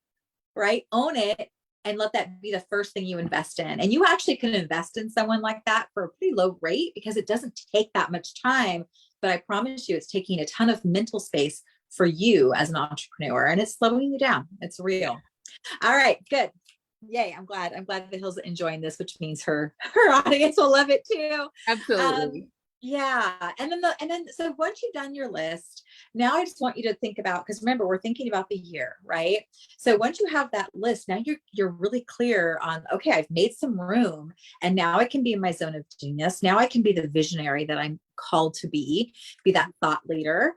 right? Own it and let that be the first thing you invest in. And you actually can invest in someone like that for a pretty low rate because it doesn't take that much time. But I promise you, it's taking a ton of mental space for you as an entrepreneur, and it's slowing you down. It's real. All right, good. Yay. I'm glad Vihil's enjoying this, which means her audience will love it too. Absolutely. And then, so once you've done your list, now I just want you to think about, because remember, we're thinking about the year, right? So once you have that list, now you're really clear on, okay, I've made some room and now I can be in my zone of genius. Now I can be the visionary that I'm called to be that thought leader.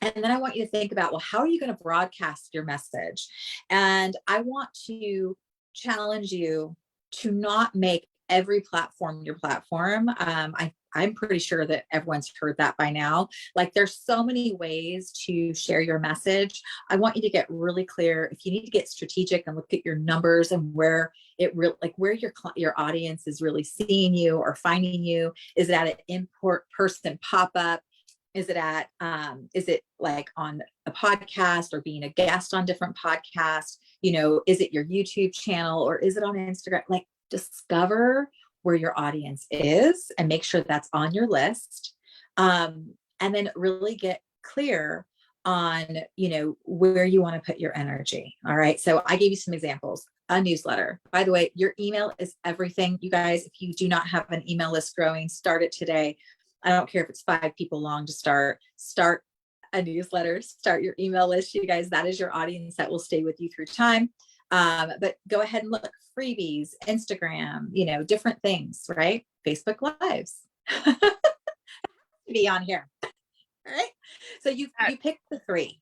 And then I want you to think about, well, how are you going to broadcast your message? And I want to challenge you to not make every platform your platform. I'm pretty sure that everyone's heard that by now. Like, there's so many ways to share your message. I want you to get really clear. If you need to get strategic and look at your numbers and where your audience is really seeing you or finding you. Is it at an in-person pop-up? Is it like on a podcast or being a guest on different podcasts? Is it your YouTube channel or is it on Instagram? Like, discover where your audience is and make sure that's on your list. And then really get clear on, where you want to put your energy. All right. So I gave you some examples. A newsletter. By the way, your email is everything. You guys, if you do not have an email list growing, start it today. I don't care if it's 5 people long to start a newsletter, start your email list. You guys, that is your audience that will stay with you through time. But go ahead and look, freebies, Instagram, different things, right? Facebook Lives be on here. All right. So you pick the 3.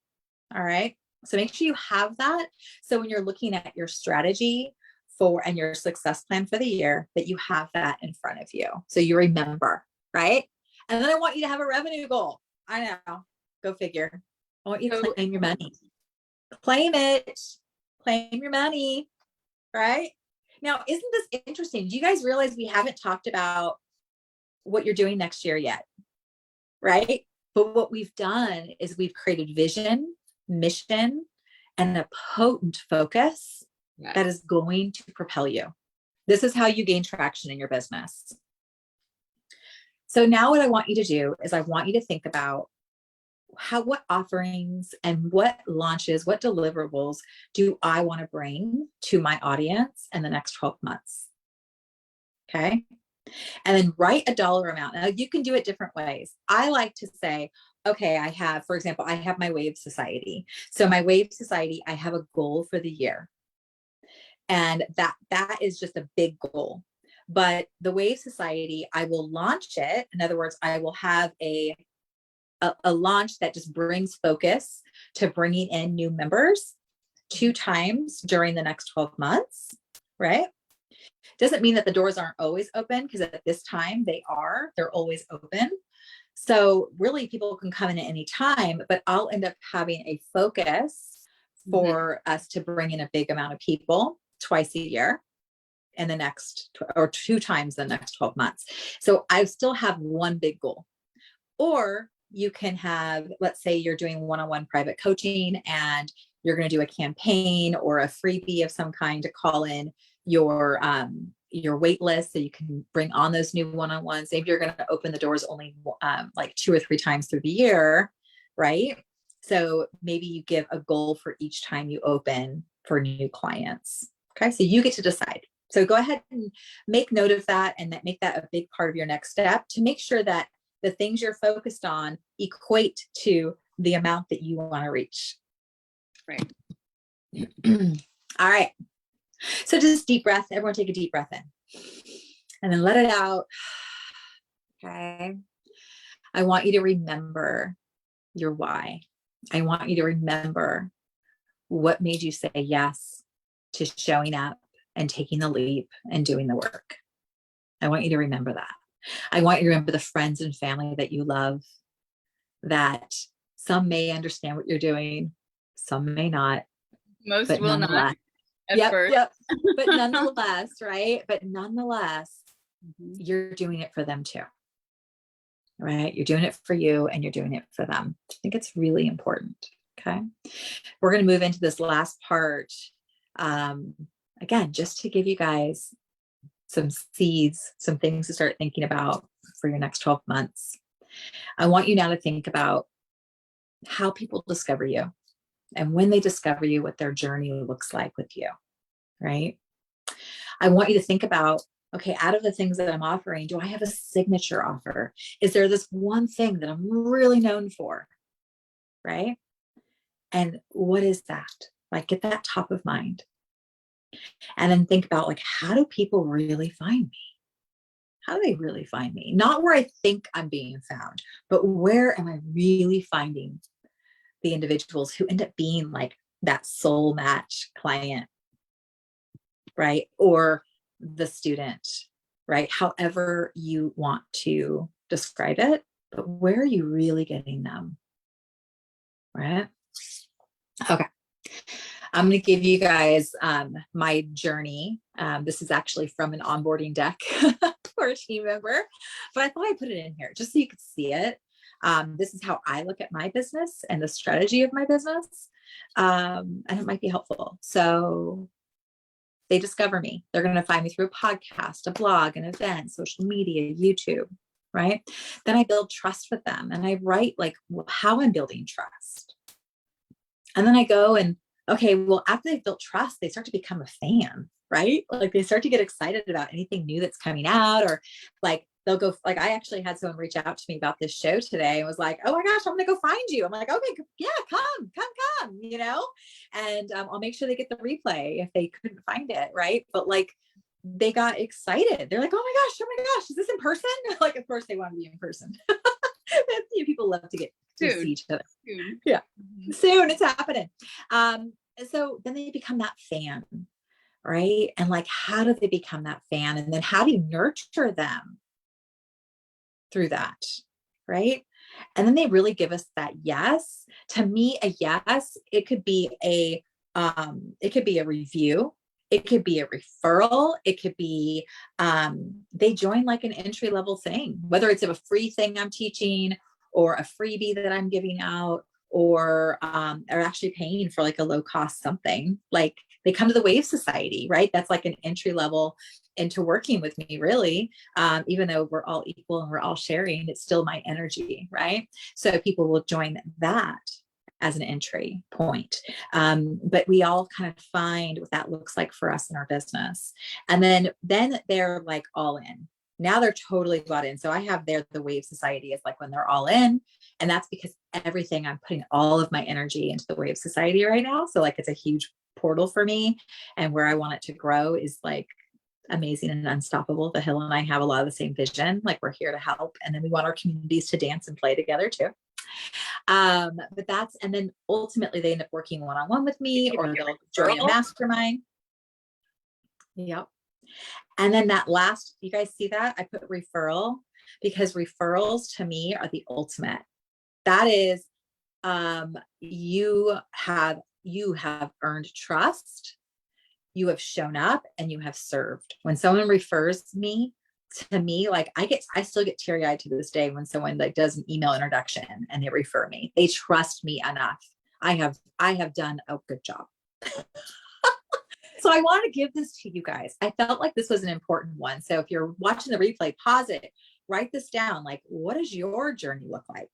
All right. So make sure you have that. So when you're looking at your strategy and your success plan for the year, that you have that in front of you. So you remember, right? And then I want you to have a revenue goal. I know, go figure. I want you to claim your money. Claim it, claim your money, right? Now, isn't this interesting? Do you guys realize we haven't talked about what you're doing next year yet, right? But what we've done is we've created vision, mission, and a potent focus that is going to propel you. This is how you gain traction in your business. So now what I want you to do is I want you to think about what offerings and what launches, what deliverables do I want to bring to my audience in the next 12 months? Okay. And then write a dollar amount. Now you can do it different ways. I like to say, okay, I have, for example, I have my Wave Society. So my Wave Society, I have a goal for the year. And that is just a big goal. But the Wave Society, I will launch it. In other words, I will have a launch that just brings focus to bringing in new members 2 times during the next 12 months, right? Doesn't mean that the doors aren't always open, because at this time they're always open. So really people can come in at any time, but I'll end up having a focus for us to bring in a big amount of people twice a year in the next, or 2 times the next 12 months. So I still have one big goal. Or you can have, let's say you're doing one-on-one private coaching and you're going to do a campaign or a freebie of some kind to call in your wait list, so you can bring on those new one-on-ones. Maybe you're going to open the doors only like 2 or 3 times through the year, right? So maybe you give a goal for each time you open for new clients. Okay, so you get to decide. So go ahead and make note of that, and make that a big part of your next step, to make sure that the things you're focused on equate to the amount that you want to reach. Right. All right. So just deep breath. Everyone take a deep breath in and then let it out. Okay. I want you to remember your why. I want you to remember what made you say yes to showing up and taking the leap and doing the work. I want you to remember that. I want you to remember the friends and family that you love, that some may understand what you're doing, some may not. Most will not. Yep. But nonetheless, right? But nonetheless, you're doing it for them too. Right? You're doing it for you and you're doing it for them. I think it's really important. Okay. We're going to move into this last part. Again, just to give you guys some seeds, some things to start thinking about for your next 12 months. I want you now to think about how people discover you, and when they discover you, what their journey looks like with you, right? I want you to think about, okay, out of the things that I'm offering, do I have a signature offer? Is there this one thing that I'm really known for, right? And what is that? Like, get that top of mind. And then think about, like, how do people really find me? How do they really find me? Not where I think I'm being found, but where am I really finding the individuals who end up being like that soul match client, right? Or the student, right? However you want to describe it, but where are you really getting them, right? Okay. I'm going to give you guys my journey. This is actually from an onboarding deck for a team member, but I thought I'd put it in here just so you could see it. This is how I look at my business and the strategy of my business, and it might be helpful. So they discover me. They're going to find me through a podcast, a blog, an event, social media, YouTube, right? Then I build trust with them, and I write like how I'm building trust. And then I go and, okay, well, after they've built trust, they start to become a fan, right? Like they start to get excited about anything new that's coming out, or like they'll go, like I actually had someone reach out to me about this show today and was like, oh my gosh, I'm going to go find you. I'm like, okay, yeah, come, you know, and I'll make sure they get the replay if they couldn't find it, right? But like, they got excited. They're like, oh my gosh, is this in person? Like, of course they want to be in person. People love to get to see each other. Soon. Yeah. Soon it's happening. So then they become that fan, right? And like, how do they become that fan? And then how do you nurture them through that, right? And then they really give us that yes. To me, a yes, it could be a review, it could be a referral, it could be they join like an entry level thing, whether it's a free thing I'm teaching or a freebie that I'm giving out, or actually paying for like a low cost something. Like they come to the Wave Society, right? That's like an entry level into working with me, really. Even though we're all equal and we're all sharing, it's still my energy, right? So people will join that as an entry point. But we all kind of find what that looks like for us in our business. And then they're like all in. Now they're totally bought in. So I have the Wave Society is like when they're all in. And that's because everything, I'm putting all of my energy into the Wave Society right now. So like it's a huge portal for me. And where I want it to grow is like amazing and unstoppable. Vihil and I have a lot of the same vision. Like we're here to help. And then we want our communities to dance and play together too. But that's, and then ultimately they end up working one-on-one with me, or they'll join a mastermind. Yep. And then that last, you guys see that? I put referral because referrals to me are the ultimate. That is, you have earned trust. You have shown up and you have served. When someone refers me to me, like I still get teary eyed to this day when someone like does an email introduction and they refer me. They trust me enough. I have done a good job. So I want to give this to you guys. I felt like this was an important one. So if you're watching the replay, pause it, write this down. Like, what does your journey look like?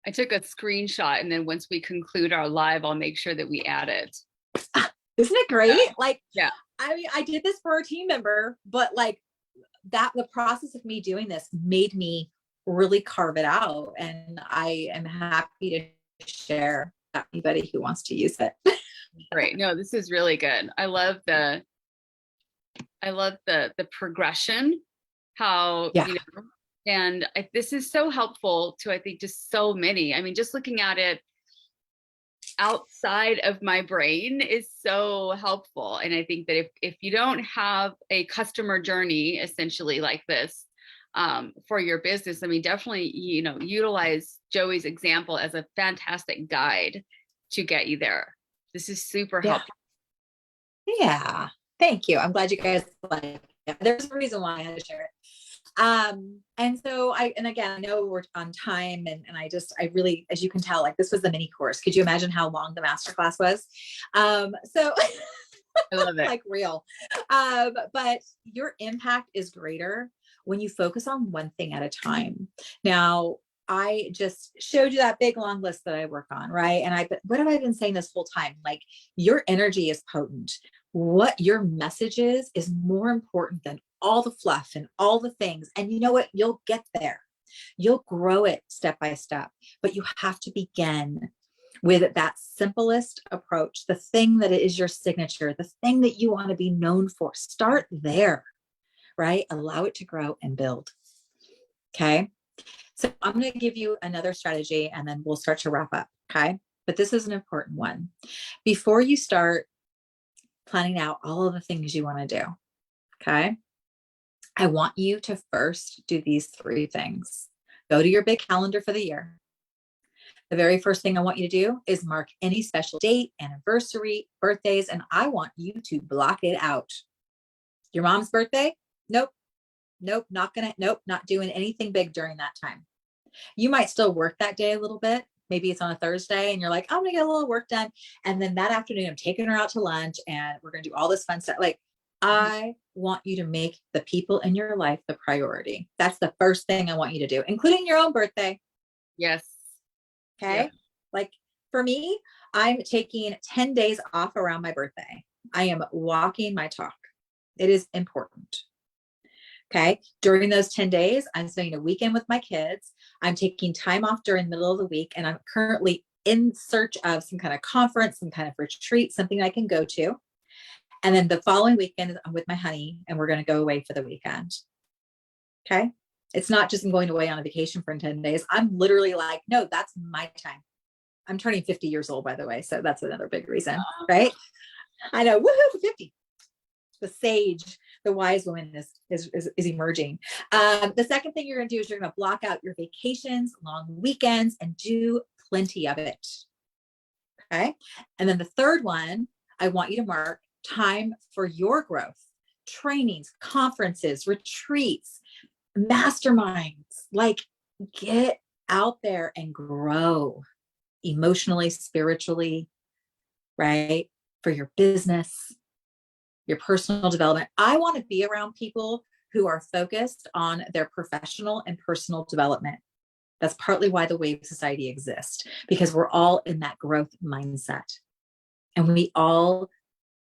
I took a screenshot, and then once we conclude our live, I'll make sure that we add it. Isn't it great? Yeah. Like, yeah. I mean, I did this for a team member, but like that, the process of me doing this made me really carve it out. And I am happy to share with anybody who wants to use it. Great. No, this is really good. I love the progression, how, Yeah. you know, and this is so helpful to, I think, just so many. I mean, just looking at it outside of my brain is so helpful. And I think that if you don't have a customer journey essentially like this for your business, I mean, definitely, you know, utilize Joie's example as a fantastic guide to get you there. This is super helpful. Yeah. Thank you. I'm glad you guys like it. There's a reason why I had to share it. And so again, I know we're on time and I really, as you can tell, like this was the mini course. Could you imagine how long the masterclass was? So I love it. Like real. But your impact is greater when you focus on one thing at a time. Now, I just showed you that big long list that I work on, right? And what have I been saying this whole time? Like your energy is potent. What your message is more important than all the fluff and all the things. And you know what? You'll get there. You'll grow it step by step, but you have to begin with that simplest approach, the thing that is your signature, the thing that you want to be known for. Start there, right? Allow it to grow and build. Okay. So I'm going to give you another strategy and then we'll start to wrap up. Okay. But this is an important one. Before you start planning out all of the things you want to do, okay, I want you to first do these 3 things. Go to your big calendar for the year. The very first thing I want you to do is mark any special date, anniversary, birthdays, and I want you to block it out. Your mom's birthday? Nope, not doing anything big during that time. You might still work that day a little bit. Maybe it's on a Thursday and you're like, I'm going to get a little work done. And then that afternoon, I'm taking her out to lunch and we're going to do all this fun stuff. Like, I want you to make the people in your life the priority. That's the first thing I want you to do, including your own birthday. Yes. Okay. Yeah. Like for me, I'm taking 10 days off around my birthday. I am walking my talk. It is important. Okay. During those 10 days, I'm spending a weekend with my kids. I'm taking time off during the middle of the week. And I'm currently in search of some kind of conference, some kind of retreat, something I can go to. And then the following weekend, I'm with my honey and we're going to go away for the weekend. Okay. It's not just I'm going away on a vacation for 10 days. I'm literally like, no, that's my time. I'm turning 50 years old, by the way. So that's another big reason, right? I know. Woohoo, 50. the sage, the wise woman is emerging. The second thing you're going to do is you're going to block out your vacations, long weekends, and do plenty of it. Okay. And then the third one, I want you to mark time for your growth, trainings, conferences, retreats, masterminds. Like, get out there and grow emotionally, spiritually, right? For your business, your personal development. I want to be around people who are focused on their professional and personal development. That's partly why the Wave Society exists, because we're all in that growth mindset. And we all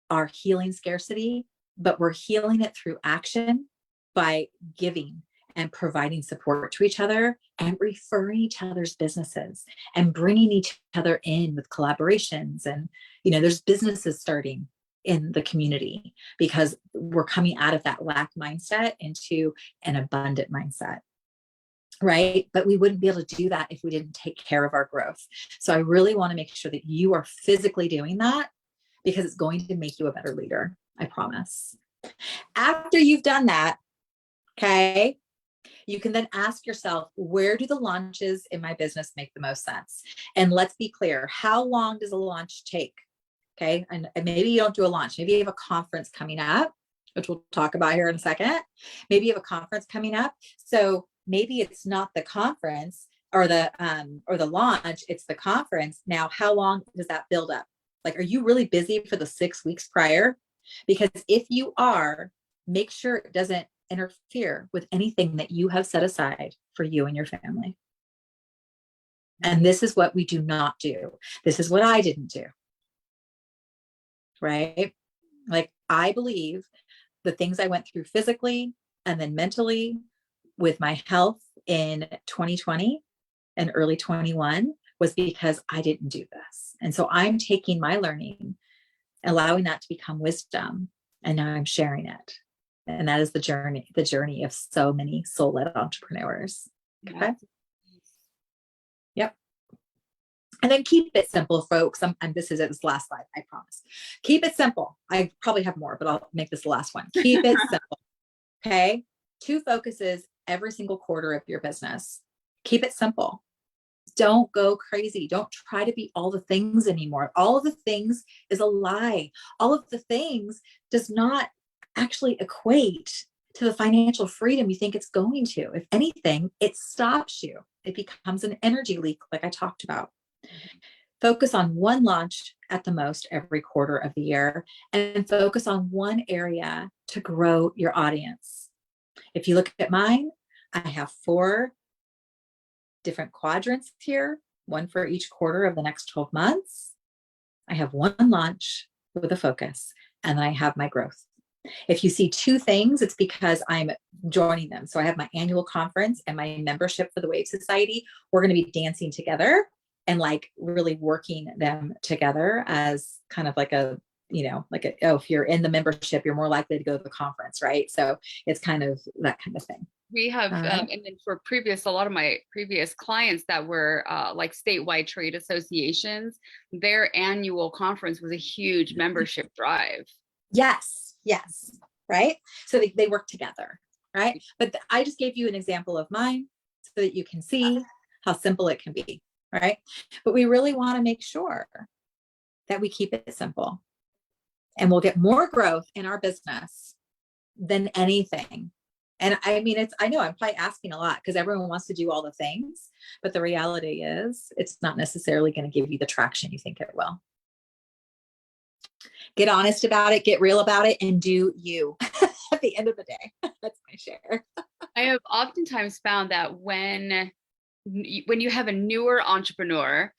are healing scarcity, but we're healing it through action by giving and providing support to each other and referring each other's businesses and bringing each other in with collaborations. And, there's businesses starting in the community because we're coming out of that lack mindset into an abundant mindset. Right? But we wouldn't be able to do that if we didn't take care of our growth. So I really want to make sure that you are physically doing that, because it's going to make you a better leader. I promise. After you've done that, okay, you can then ask yourself, where do the launches in my business make the most sense? And let's be clear, how long does a launch take? Okay. And maybe you don't do a launch. Maybe you have a conference coming up, which we'll talk about here in a second. Maybe you have a conference coming up. So maybe it's not the conference or the launch, it's the conference. Now, how long does that build up? Like, are you really busy for the 6 weeks prior? Because if you are, make sure it doesn't interfere with anything that you have set aside for you and your family. And this is what we do not do. This is what I didn't do. Right? Like, I believe the things I went through physically and then mentally with my health in 2020 and early 21 was because I didn't do this. And so I'm taking my learning, allowing that to become wisdom, and now I'm sharing it. And that is the journey of so many soul-led entrepreneurs. Okay. Yep. And then keep it simple, folks. And this is this last slide, I promise. Keep it simple. I probably have more, but I'll make this the last one. Keep it simple. Okay. 2 focuses every single quarter of your business. Keep it simple. Don't go crazy. Don't try to be all the things anymore. All of the things is a lie. All of the things does not actually equate to the financial freedom you think it's going to. If anything, it stops you. It becomes an energy leak, like I talked about. Focus on one launch at the most every quarter of the year, and focus on one area to grow your audience. If you look at mine, I have 4 different quadrants here, one for each quarter of the next 12 months. I have one launch with a focus, and I have my growth. If you see 2 things, it's because I'm joining them. So I have my annual conference and my membership for the Wave Society. We're going to be dancing together and like really working them together as kind of like a, if you're in the membership, you're more likely to go to the conference, right? So it's kind of that kind of thing. We have, and then for a lot of my previous clients that were like statewide trade associations, their annual conference was a huge membership drive. Yes. Right. So they work together. Right. But I just gave you an example of mine so that you can see how simple it can be. Right. But we really want to make sure that we keep it simple, and we'll get more growth in our business than anything. And I mean, I know I'm probably asking a lot because everyone wants to do all the things, but the reality is it's not necessarily going to give you the traction you think it will. Get honest about it, get real about it, and do you at the end of the day. That's my share. I have oftentimes found that when you have a newer entrepreneur,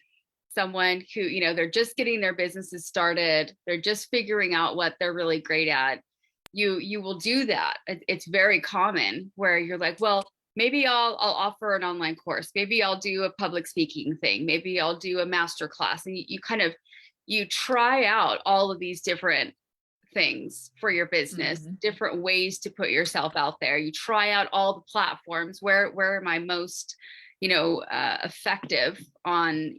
someone who, they're just getting their businesses started, they're just figuring out what they're really great at, you will do that. It's very common where you're like, well, maybe I'll offer an online course. Maybe I'll do a public speaking thing. Maybe I'll do a master class. And you try out all of these different things for your business, different ways to put yourself out there. You try out all the platforms. Where am I most, effective on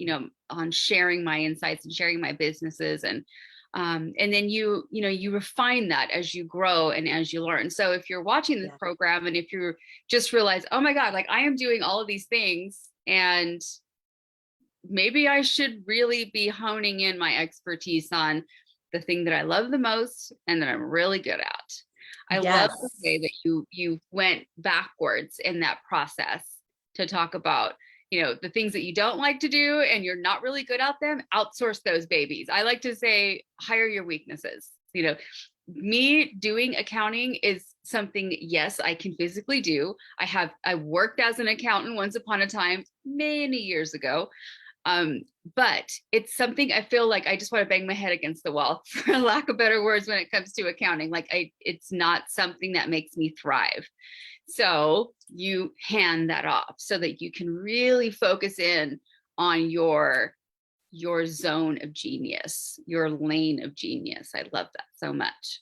sharing my insights and sharing my businesses. And And then you refine that as you grow and as you learn. So if you're watching this program and if you just realize, oh my God, like I am doing all of these things and maybe I should really be honing in my expertise on the thing that I love the most and that I'm really good at. I love the way that you went backwards in that process to talk about, the things that you don't like to do and you're not really good at them, outsource those babies. I like to say, hire your weaknesses. Me doing accounting is something, yes, I can physically do. I worked as an accountant once upon a time, many years ago. But it's something I feel like I just want to bang my head against the wall, for lack of better words, when it comes to accounting. Like it's not something that makes me thrive. So you hand that off so that you can really focus in on your zone of genius, your lane of genius. I love that so much.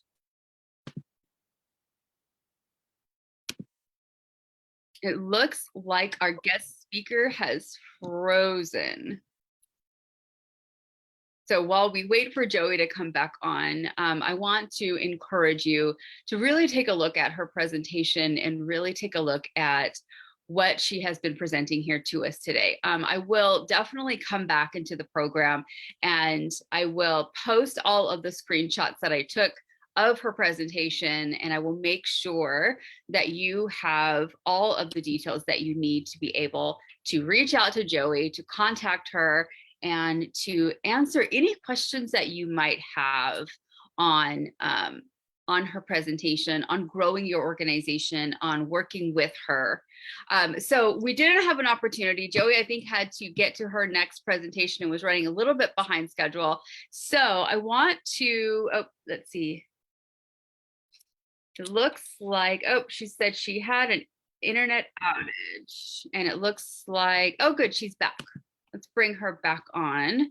It looks like our guest speaker has frozen. So while we wait for Joie to come back on, I want to encourage you to really take a look at her presentation and really take a look at what she has been presenting here to us today. I will definitely come back into the program and I will post all of the screenshots that I took of her presentation, and I will make sure that you have all of the details that you need to be able to reach out to Joie, to contact her, and to answer any questions that you might have on her presentation, on growing your organization, on working with her. So we didn't have an opportunity. Joie, I think, had to get to her next presentation and was running a little bit behind schedule. So I want to, let's see. It looks like, she said she had an internet outage, and it looks like, oh good, she's back. Let's bring her back on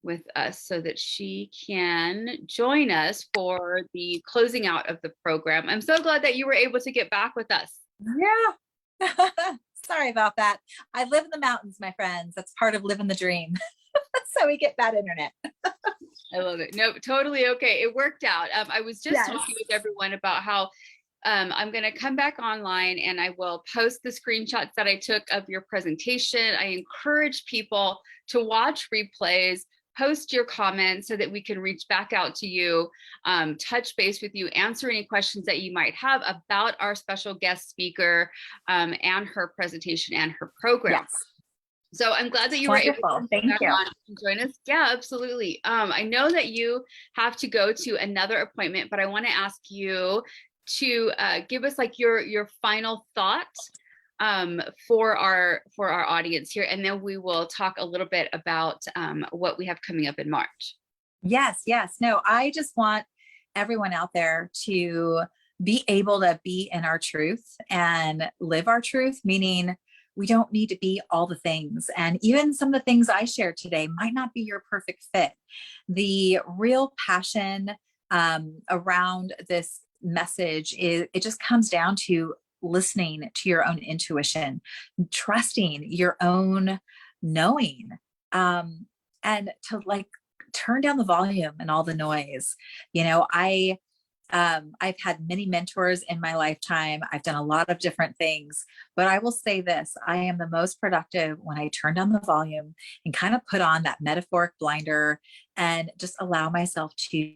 with us so that she can join us for the closing out of the program. I'm so glad that you were able to get back with us. Yeah. Sorry about that. I live in the mountains, my friends. That's part of living the dream. So we get bad internet. I love it. No, totally okay. It worked out. I was just talking with everyone about how I'm going to come back online and I will post the screenshots that I took of your presentation. I encourage people to watch replays, post your comments so that we can reach back out to you, touch base with you, answer any questions that you might have about our special guest speaker and her presentation and her program. Yes. So I'm glad that you were able to come back on and join us. Yeah, absolutely. I know that you have to go to another appointment, but I want to ask you to give us like your final thoughts for our audience here, and then we will talk a little bit about what we have coming up in March. Yes. No, I just want everyone out there to be able to be in our truth and live our truth, meaning we don't need to be all the things. And even some of the things I shared today might not be your perfect fit. The real passion around this message is, it just comes down to listening to your own intuition, trusting your own knowing, and to like turn down the volume and all the noise. I've had many mentors in my lifetime. I've done a lot of different things, but I will say this: I am the most productive when I turn down the volume and kind of put on that metaphoric blinder and just allow myself to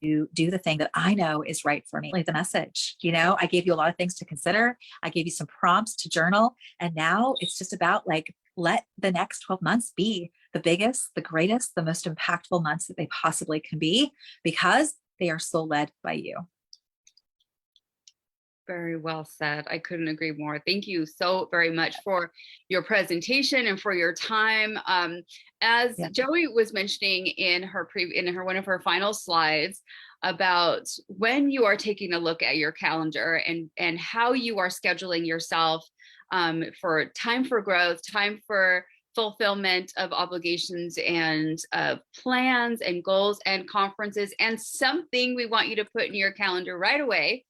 do the thing that I know is right for me. Like the message, I gave you a lot of things to consider. I gave you some prompts to journal. And now it's just about like, let the next 12 months be the biggest, the greatest, the most impactful months that they possibly can be, because they are soul led by you. Very well said. I couldn't agree more. Thank you so very much for your presentation and for your time. As Joie was mentioning in her one of her final slides about when you are taking a look at your calendar and how you are scheduling yourself for time for growth, time for fulfillment of obligations and plans and goals and conferences, and something we want you to put in your calendar right away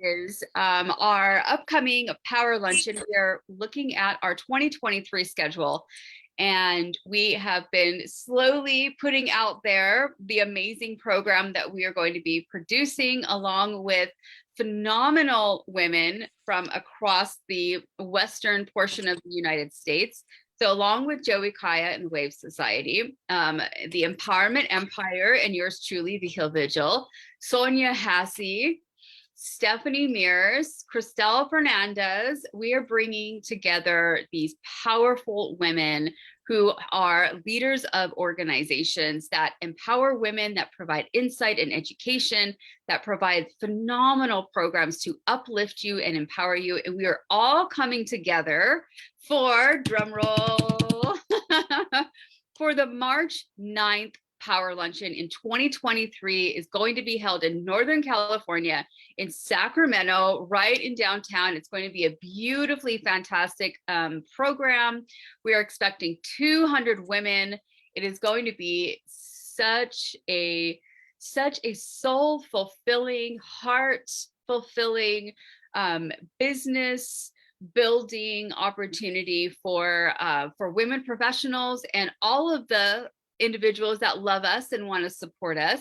is our upcoming power luncheon. We are looking at our 2023 schedule, And we have been slowly putting out there the amazing program that we are going to be producing, along with phenomenal women from across the western portion of the United States. So along with Joie and the Wave Society, the Empowerment Empire, and yours truly, Vihil Vigil, Sonia Hassey, Stephanie Mears, Christelle Fernandez, we are bringing together these powerful women who are leaders of organizations that empower women, that provide insight and education, that provide phenomenal programs to uplift you and empower you. And we are all coming together for, drum roll, for the March 9th Power Luncheon in 2023 is going to be held in Northern California, in Sacramento, right in downtown. It's going to be a beautifully fantastic program. We are expecting 200 women. It is going to be such a soul fulfilling, heart fulfilling, business building opportunity for women professionals and all of the individuals that love us and want to support us.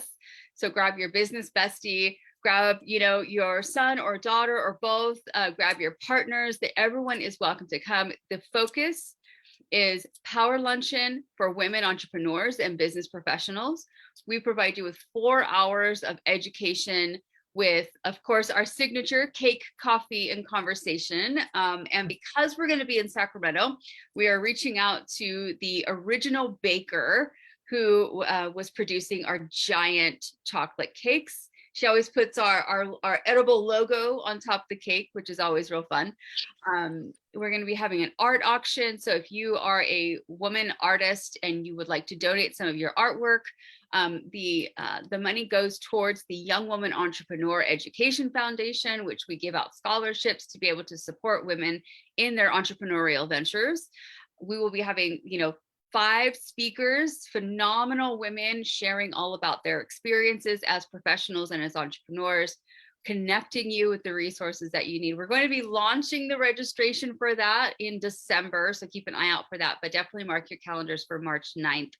So grab your business bestie, grab, your son or daughter or both, grab your partners, that everyone is welcome to come. The focus is Power Luncheon for women entrepreneurs and business professionals. We provide you with 4 hours of education with, of course, our signature cake, coffee, and conversation. And because we're going to be in Sacramento, we are reaching out to the original baker who was producing our giant chocolate cakes. She always puts our edible logo on top of the cake, which is always real fun. We're going to be having an art auction. So if you are a woman artist and you would like to donate some of your artwork, the money goes towards the Young Woman Entrepreneur Education Foundation, which we give out scholarships to be able to support women in their entrepreneurial ventures. We will be having, 5 speakers, phenomenal women sharing all about their experiences as professionals and as entrepreneurs, connecting you with the resources that you need. We're going to be launching the registration for that in December, so keep an eye out for that, but definitely mark your calendars for March 9th.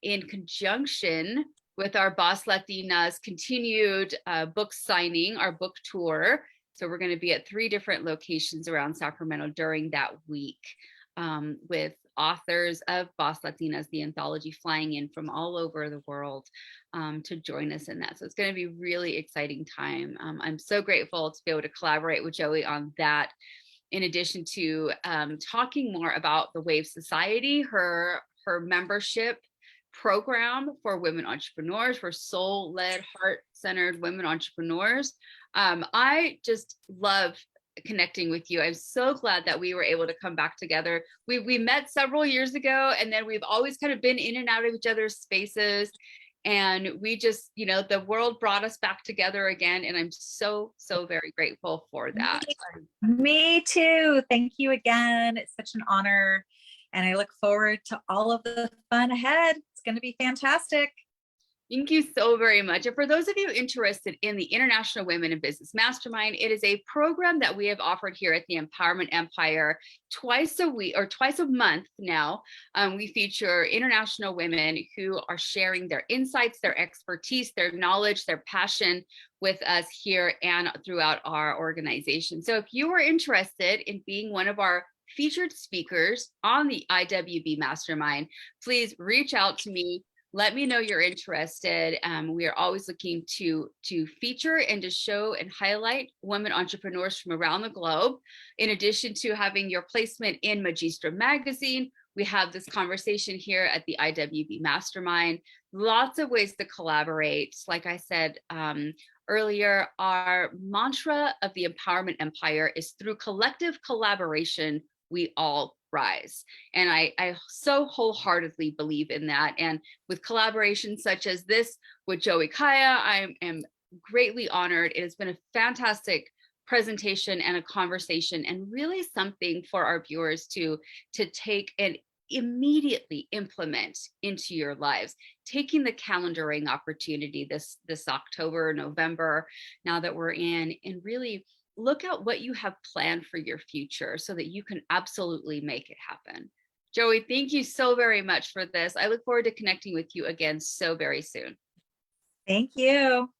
In conjunction with our Boss Latinas continued book signing, our book tour. So we're going to be at 3 different locations around Sacramento during that week, with authors of Boss Latinas, the anthology, flying in from all over the world to join us in that. So it's going to be a really exciting time. I'm so grateful to be able to collaborate with Joie on that, in addition to talking more about the Wave Society, her membership program for women entrepreneurs, for soul-led, heart-centered women entrepreneurs. I just love connecting with you. I'm so glad that we were able to come back together. We met several years ago, and then we've always kind of been in and out of each other's spaces. And we just, the world brought us back together again. And I'm so very grateful for that. Me too. Thank you again. It's such an honor. And I look forward to all of the fun ahead. It's going to be fantastic. Thank you so very much. And for those of you interested in the International Women in Business Mastermind, it is a program that we have offered here at the Empowerment Empire twice a week or twice a month now. We feature international women who are sharing their insights, their expertise, their knowledge, their passion with us here and throughout our organization. So if you are interested in being one of our featured speakers on the IWB Mastermind, please reach out to me. Let me know you're interested. We are always looking to feature and to show and highlight women entrepreneurs from around the globe. In addition to having your placement in Magistra Magazine, we have this conversation here at the IWB Mastermind. Lots of ways to collaborate. Like I said earlier, our mantra of the Empowerment Empire is through collective collaboration, we all rise. And I so wholeheartedly believe in that. And with collaborations such as this with Joie, I am greatly honored. It has been a fantastic presentation and a conversation, and really something for our viewers to take and immediately implement into your lives. Taking the calendaring opportunity this October, November, now that we're in, and really look at what you have planned for your future so that you can absolutely make it happen. Joie, thank you so very much for this. I look forward to connecting with you again so very soon. Thank you.